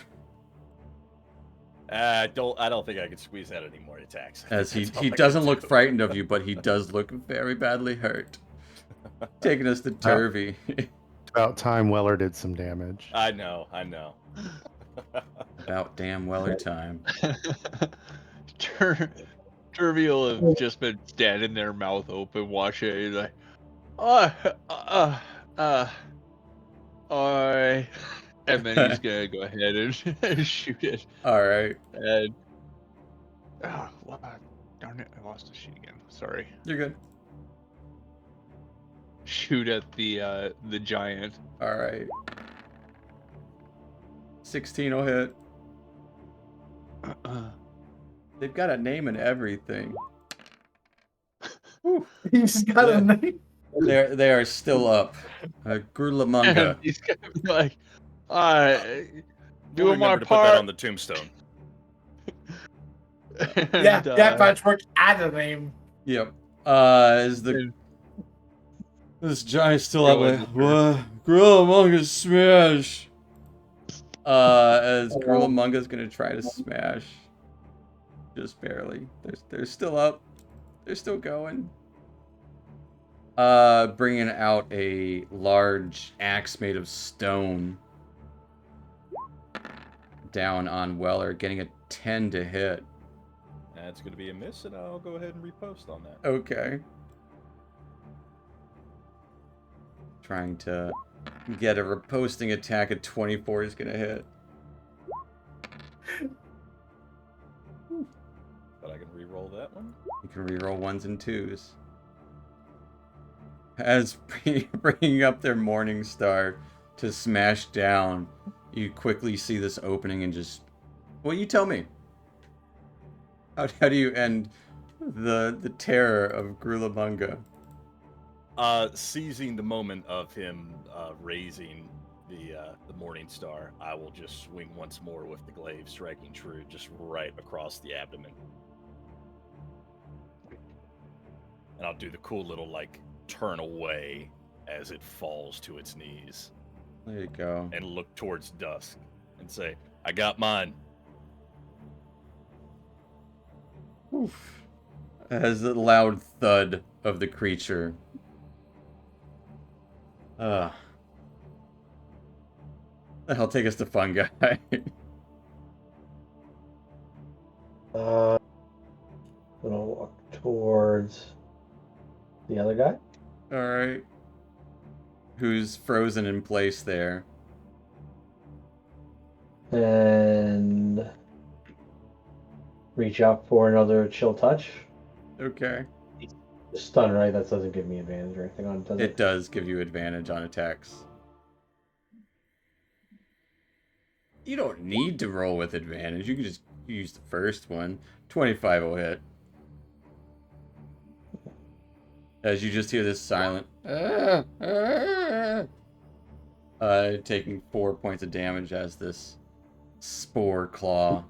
I don't think I can squeeze out any more attacks. As he That's all I doesn't can look do. frightened of you, but he does look very badly hurt. Taking us to Turvy. About time Weller did some damage. I know. About damn Weller time. Turvy will have just been standing there, mouth open, watching it. He's like, alright. And then he's gonna go ahead and shoot it. All right. And darn it, I lost the sheet again. Sorry. You're good. Shoot at the giant. All right. 16 will hit. They've got a name and everything. He's got a name. They are still up. Grulamunga. And he's gonna be like, We'll doing my remember to put that part. on the tombstone. Yeah, Patrick, add a name. Yep. Is this giant still up? Gorilla Like, what? Grulamunga smash. As Grulamunga's gonna try to smash. Just barely. They're still up. They're still going. Bringing out a large axe made of stone. Down on Weller, getting a 10 to hit. That's going to be a miss, and I'll go ahead and repost on that. Okay. Trying to get a riposting attack at 24 is going to hit. But I can re-roll that one. You can reroll 1s and 2s. As bringing up their Morning Star to smash down, you quickly see this opening and just... Well, you tell me. How do you end the terror of Grulamunga? Seizing the moment of him raising the Morning Star, I will just swing once more with the glaive, striking true, just right across the abdomen. And I'll do the cool little, like, turn away as it falls to its knees. There you go. And look towards dusk and say, I got mine. Oof. As the loud thud of the creature. That'll take us to Fun Guy. Gonna walk towards the other guy. Alright. Who's frozen in place there. And reach out for another chill touch. Okay. Stun, right? That doesn't give me advantage or anything on it, does It it? does give you advantage on attacks. You don't need to roll with advantage. You can just use the first one. 25 will hit. As you just hear this silent, taking 4 points of damage as this spore claw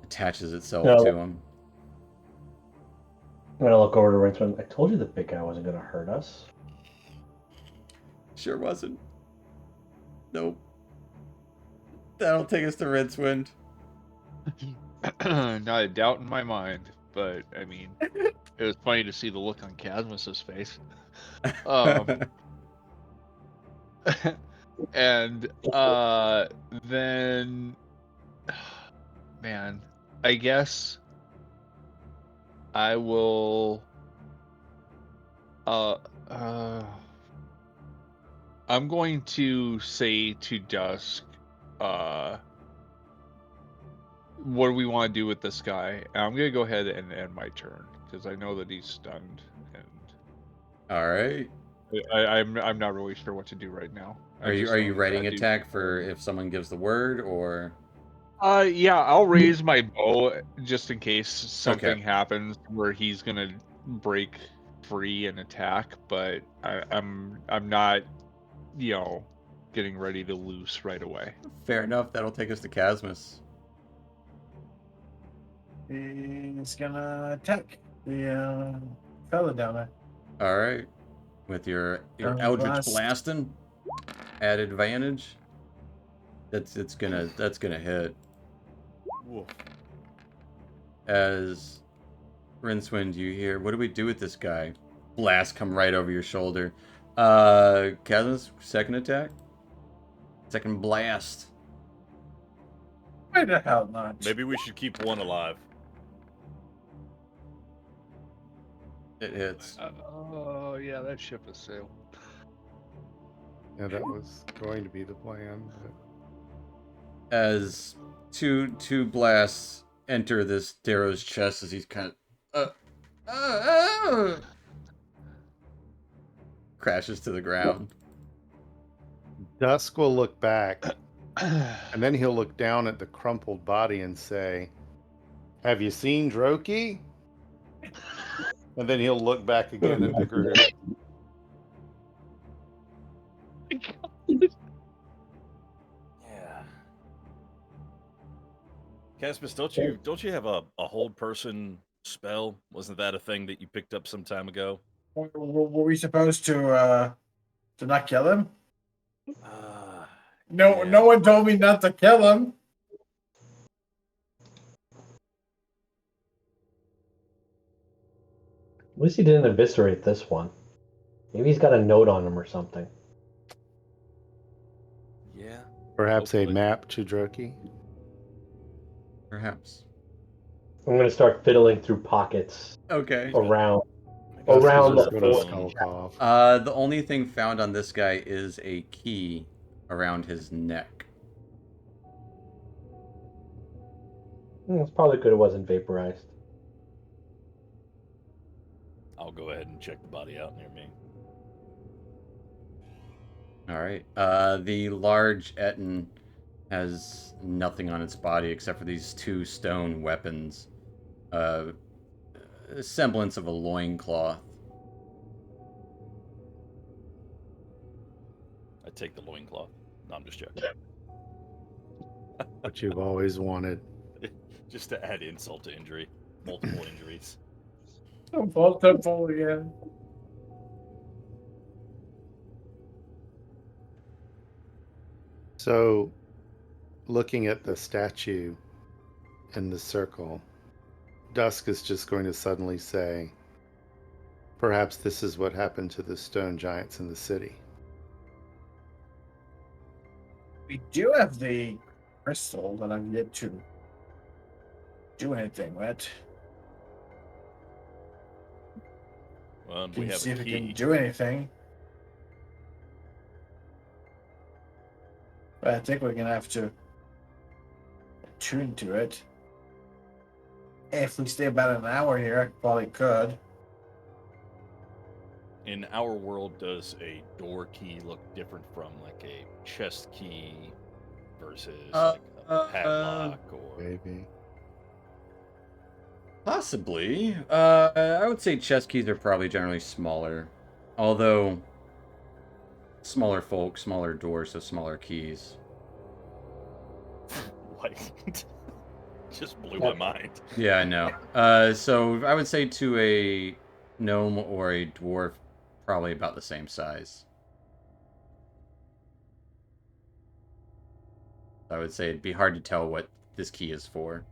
attaches itself No. to him. I'm gonna look over to Rincewind. I told you the big guy wasn't gonna hurt us. Sure wasn't. Nope. That'll take us to Rincewind. Not a doubt in my mind, but I mean, it was funny to see the look on Casmus's face. And then, man, I guess I will. I'm going to say to Dusk, what do we want to do with this guy? And I'm gonna go ahead and end my turn because I know that he's stunned, and All right. I'm not really sure what to do right now. Are you writing attack for if someone gives the word, or? Yeah, I'll raise my bow just in case something happens where he's gonna break free and attack, but I'm not, getting ready to loose right away. Fair enough. That'll take us to Casmus. He's gonna attack the fella down there. All right. With your Eldritch Blasting at advantage. That's gonna hit. Woof. As Rincewind, you hear, what do we do with this guy? Blast come right over your shoulder. Casmus, second attack. Second blast. Why the hell not? Maybe we should keep one alive. It hits. Oh yeah, that ship has sailed. Yeah, that was going to be the plan. But... As two blasts enter this Darrow's chest as he's kind of crashes to the ground. Dusk will look back, and then he'll look down at the crumpled body and say, "Have you seen Droki?" And then he'll look back again at the group. Yeah. Casmus, don't you have a hold person spell? Wasn't that a thing that you picked up some time ago? Were we supposed to not kill him? Yeah. No one told me not to kill him. At least he didn't eviscerate this one. Maybe he's got a note on him or something. Yeah. Perhaps a Hopefully. map to Droki. Perhaps. I'm gonna start fiddling through pockets Okay. around Dusk Around is the on Go to his phone. phone. Skulkoff. The only thing found on this guy is a key around his neck. It's probably good it wasn't vaporized. I'll go ahead and check the body out near me. All right. The large Etten has nothing on its body except for these two stone weapons. A semblance of a loincloth. I take the loincloth. No, I'm just joking. What you've always wanted. Just to add insult to injury. Multiple injuries. Multiple again. So, looking at the statue in the circle, Dusk is just going to suddenly say, perhaps this is what happened to the stone giants in the city. We do have the crystal that I've yet to do anything with. Well, Can we you have see a if we can key. do anything? But I think we're gonna have to attune to it. If we stay about an hour here, I probably could. In our world, does a door key look different from like a chest key versus like a padlock or? Maybe. Possibly. I would say chest keys are probably generally smaller. Although, smaller folk, smaller doors, so smaller keys. Like, just blew my mind. Yeah, I know. So I would say to a gnome or a dwarf, probably about the same size. I would say it'd be hard to tell what this key is for.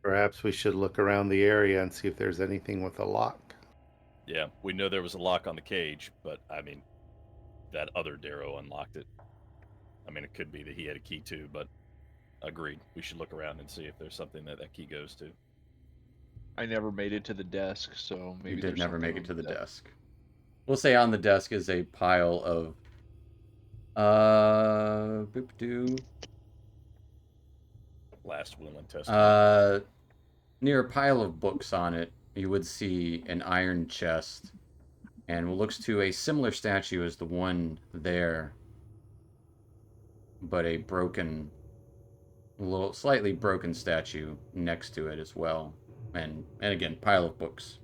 Perhaps we should look around the area and see if there's anything with a lock. Yeah, we know there was a lock on the cage, but I mean, that other Darrow unlocked it. I mean, it could be that he had a key too, but agreed. We should look around and see if there's something that key goes to. I never made it to the desk, so maybe You did there's never something make it on to the desk. We'll say on the desk is a pile of boop-doo. Last will and testament. Near a pile of books on it, you would see an iron chest, and what looks to a similar statue as the one there, but a broken, little slightly broken statue next to it as well, and again, pile of books.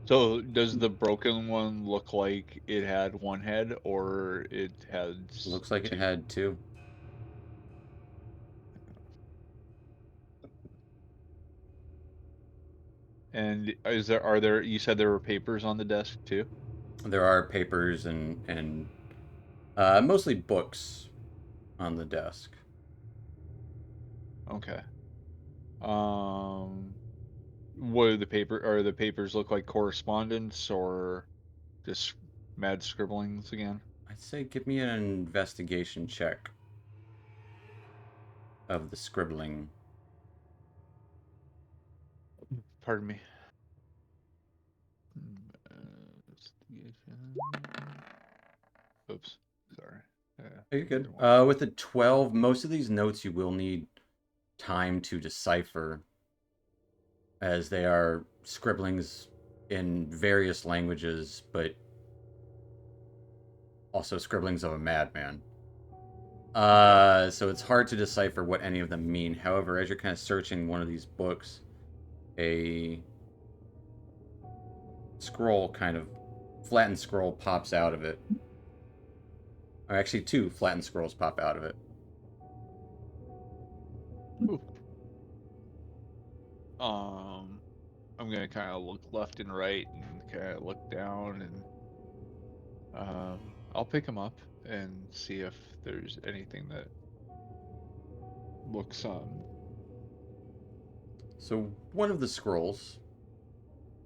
So does the broken one look like it had one head, or it had Looks like it two? had two. And are there, you said there were papers on the desk too? There are papers and mostly books on the desk. Okay. What do the papers look like, correspondence or just mad scribblings again? I'd say give me an investigation check of the scribbling. Pardon me. Investigation. Oops, sorry. Oh, you're good. With a 12, most of these notes you will need time to decipher, as they are scribblings in various languages, but also scribblings of a madman. So it's hard to decipher what any of them mean. However, as you're kind of searching one of these books, a scroll, kind of flattened scroll, pops out of it. Or actually, two flattened scrolls pop out of it. Ooh. I'm gonna kind of look left and right and kind of look down, and I'll pick them up and see if there's anything that looks So one of the scrolls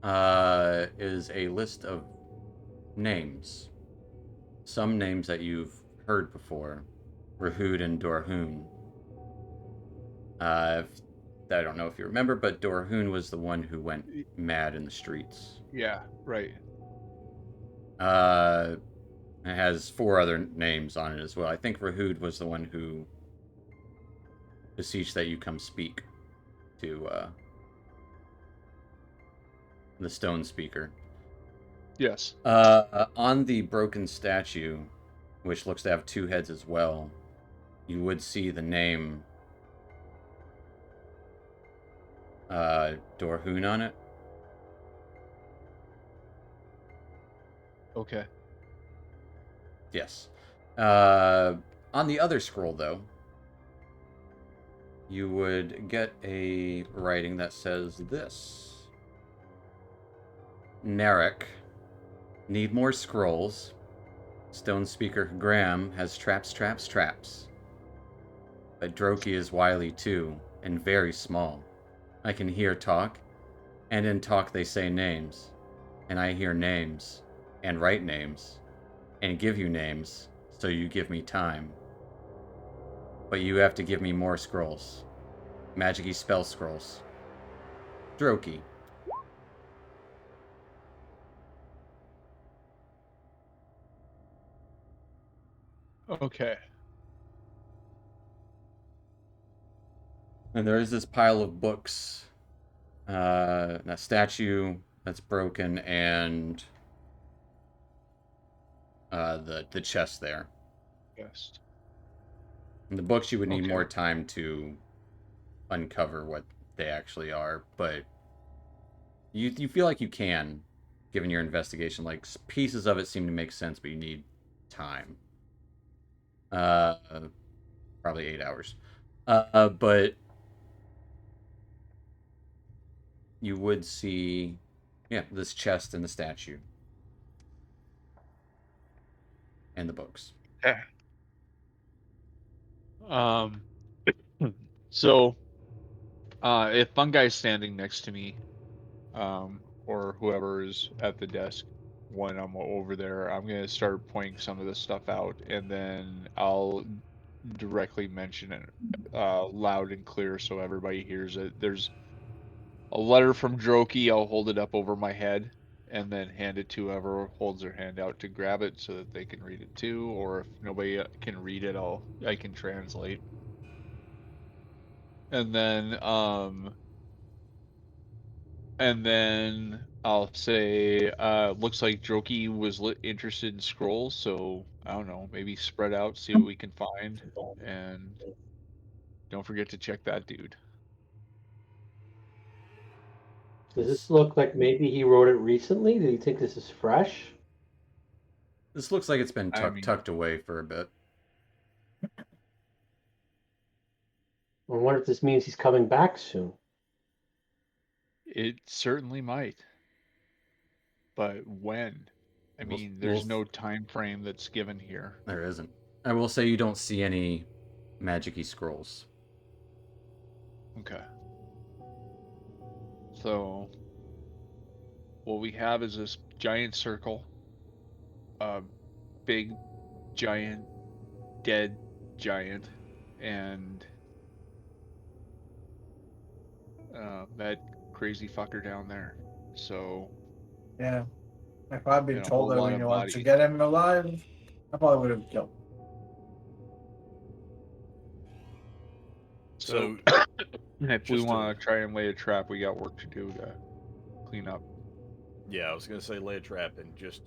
is a list of names. Some names that you've heard before. Rahud and Dorhun. I don't know if you remember, but Dorhun was the one who went mad in the streets. yeah, right. It has 4 other names on it as well. I think Rahud was the one who beseeched that you come speak to the stone speaker. Yes. On the broken statue, which looks to have 2 heads as well, you would see the name Dorhun on it. Okay. Yes. On the other scroll, though, you would get a writing that says this. Narek. Need more scrolls. Stone Speaker Graham has traps. But Droki is wily too, and very small. I can hear talk, and in talk they say names. And I hear names, and write names, and give you names, so you give me time. But you have to give me more scrolls. Magic-y spell scrolls. Droki. Okay. And there is this pile of books, a statue that's broken, and the chest there. Yes. In the books, you would need Okay. more time to uncover what they actually are, but you feel like you can, given your investigation. Like pieces of it seem to make sense, but you need time. Uh, Probably 8 hours. But you would see, yeah, this chest and the statue and the books. Yeah. Um. So, if Funguy's standing next to me, or whoever is at the desk when I'm over there, I'm gonna start pointing some of this stuff out, and then I'll directly mention it, loud and clear so everybody hears it. There's a letter from Droki. I'll hold it up over my head and then hand it to whoever holds their hand out to grab it so that they can read it too. Or if nobody can read it, I can translate. And then I'll say, looks like Droki was interested in scrolls, so I don't know, maybe spread out, see what we can find, and don't forget to check that dude. Does this look like maybe he wrote it recently? Do you think this is fresh? This looks like it's been I mean, tucked away for a bit. I wonder if this means he's coming back soon. it certainly might, but when? I We'll, mean, we'll, there's no time frame that's given here. there isn't. I will say you don't see any magic-y scrolls. Okay. So, what we have is this giant circle, a big, giant, dead giant, and that crazy fucker down there. So, Yeah. If I'd been and a told whole that lot when of you wanted to bodies. get him alive, I probably would have killed him. So, So if we just to, want to try and lay a trap, we got work to do to clean up. yeah, I was gonna say lay a trap, and just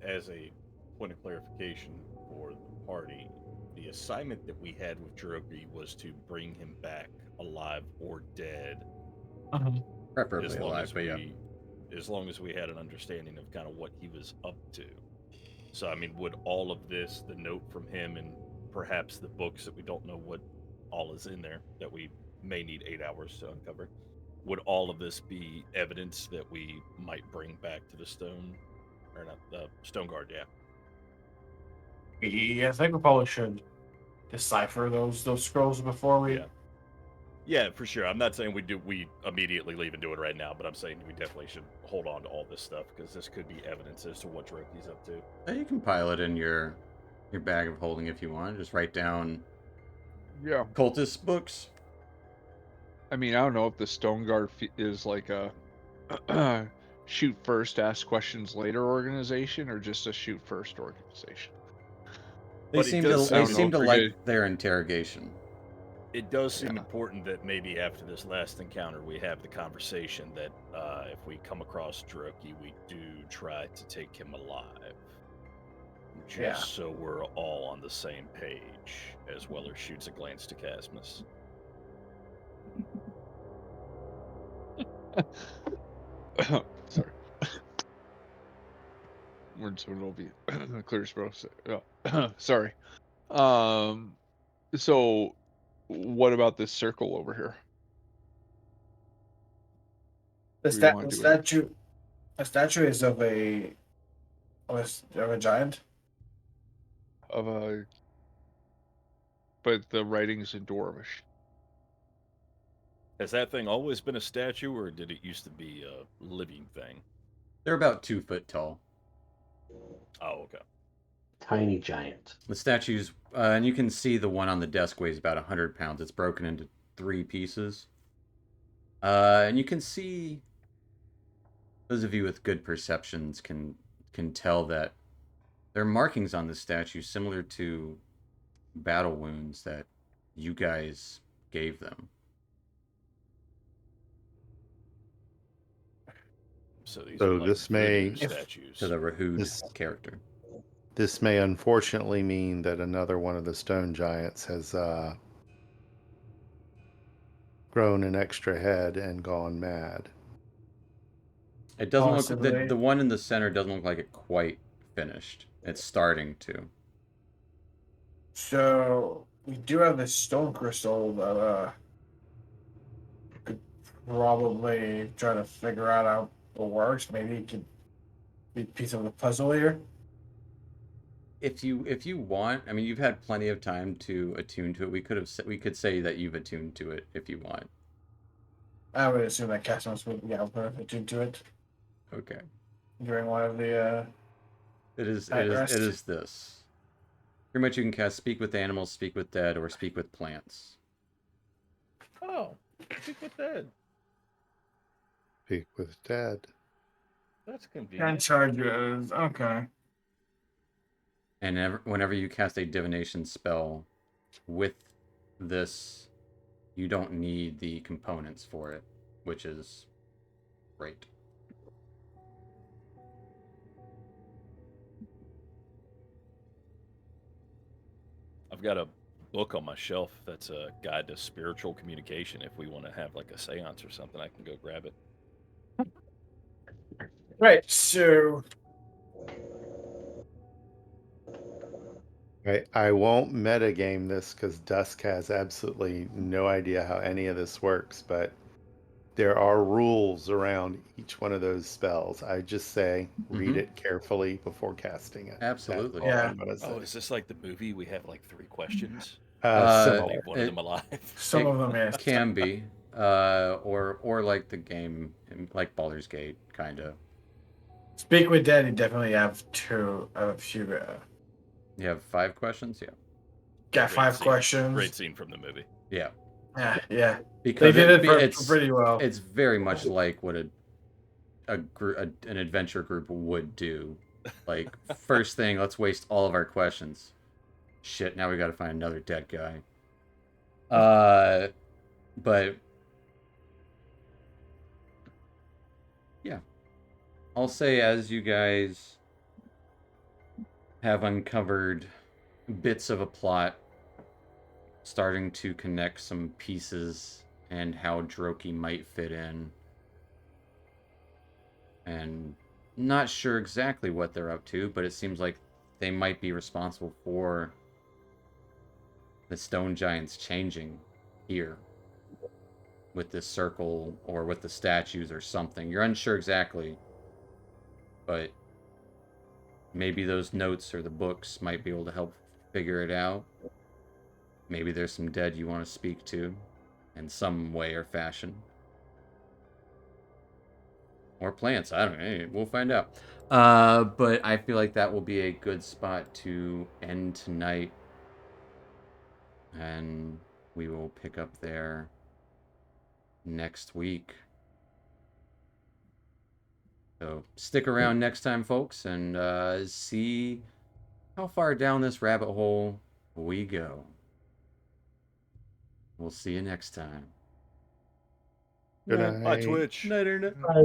as a point of clarification for the party, the assignment that we had with Drogi was to bring him back alive or dead, Preferably as long alive, as but yeah. as long as we had an understanding of kind of what he was up to. So I mean, would all of this, the note from him, and perhaps the books that we don't know what all is in there that we may need 8 hours to uncover, would all of this be evidence that we might bring back to the stone, or not the stone guard? Yeah. I think we probably should decipher those scrolls before we. Yeah. Yeah, for sure. I'm not saying we immediately leave and do it right now, but I'm saying we definitely should hold on to all this stuff because this could be evidence as to what Droki's up to. You can pile it in your bag of holding if you want. Just write down Yeah. cultist books. I mean, I don't know if the Stone Guard is like a shoot first, ask questions later organization, or just a shoot first organization. They But it seem does to they sound seem to like like they're their interrogation. It does seem Yeah. important that maybe after this last encounter we have the conversation that if we come across Droki, we do try to take him alive. Just Yeah. so we're all on the same page, as Weller shoots a glance to Casmus. Sorry. Words will be clear as bro. Sorry. So what about this circle over here? The, Do we sta- want the to do it? statue, the statue is of a giant. Of a, but the writing's in Dwarvish. Has that thing always been a statue, or did it used to be a living thing? They're about 2 foot tall. Oh, okay. Tiny giant. The statues, and you can see the one on the desk weighs about 100 pounds. It's broken into 3 pieces. And you can see, those of you with good perceptions can tell that there are markings on the statue similar to battle wounds that you guys gave them. So these So are like this may- voodoo statues. To the Rahud This- character. This may unfortunately mean that another one of the stone giants has grown an extra head and gone mad. It doesn't look Possibly. the one in the center doesn't look like it quite finished. It's starting to. So we do have this stone crystal that could probably try to figure out how it works. Maybe it could be a piece of the puzzle here. If you want, I mean, you've had plenty of time to attune to it. We could say that you've attuned to it if you want. I would assume that Cosmos would be able to attune to it Okay. during one of the At It rest. is this. Pretty much you can cast Speak with Animals, Speak with Dead, or Speak with Plants. Oh, speak with that. Speak with Dad. That's and convenient. charges. Okay. And whenever you cast a divination spell with this, you don't need the components for it, which is great. I've got a book on my shelf that's a guide to spiritual communication. If we want to have like a seance or something, I can go grab it. Right. So I won't metagame this because Dusk has absolutely no idea how any of this works, but there are rules around each one of those spells. I just say read Mhm. it carefully before casting it. Absolutely. That's all Yeah. I'm gonna say. Oh, is this like the movie? We have like 3 questions. Similar. Leave one of them alive. some of them, yes. Can be, or like the game, like Baldur's Gate, kind of. Speak with Dead. You definitely have a few. You have 5 questions, yeah, Got Great 5 scene. questions. Great scene from the movie. yeah. Yeah, yeah. They Because did it it's pretty well. it's very much like what an adventure group would do. Like, first thing, let's waste all of our questions. Shit, now we got to find another dead guy. But yeah, I'll say as you guys have uncovered bits of a plot, starting to connect some pieces and how Droki might fit in, and not sure exactly what they're up to, but it seems like they might be responsible for the stone giants changing here with this circle or with the statues or something. You're unsure exactly, but maybe those notes or the books might be able to help figure it out. Maybe there's some dead you want to speak to in some way or fashion. Or plants, I don't know. We'll find out. But I feel like that will be a good spot to end tonight. And we will pick up there next week. So stick around next time, folks, and see how far down this rabbit hole we go. We'll see you next time. Good Bye, night. Twitch. Night, internet. I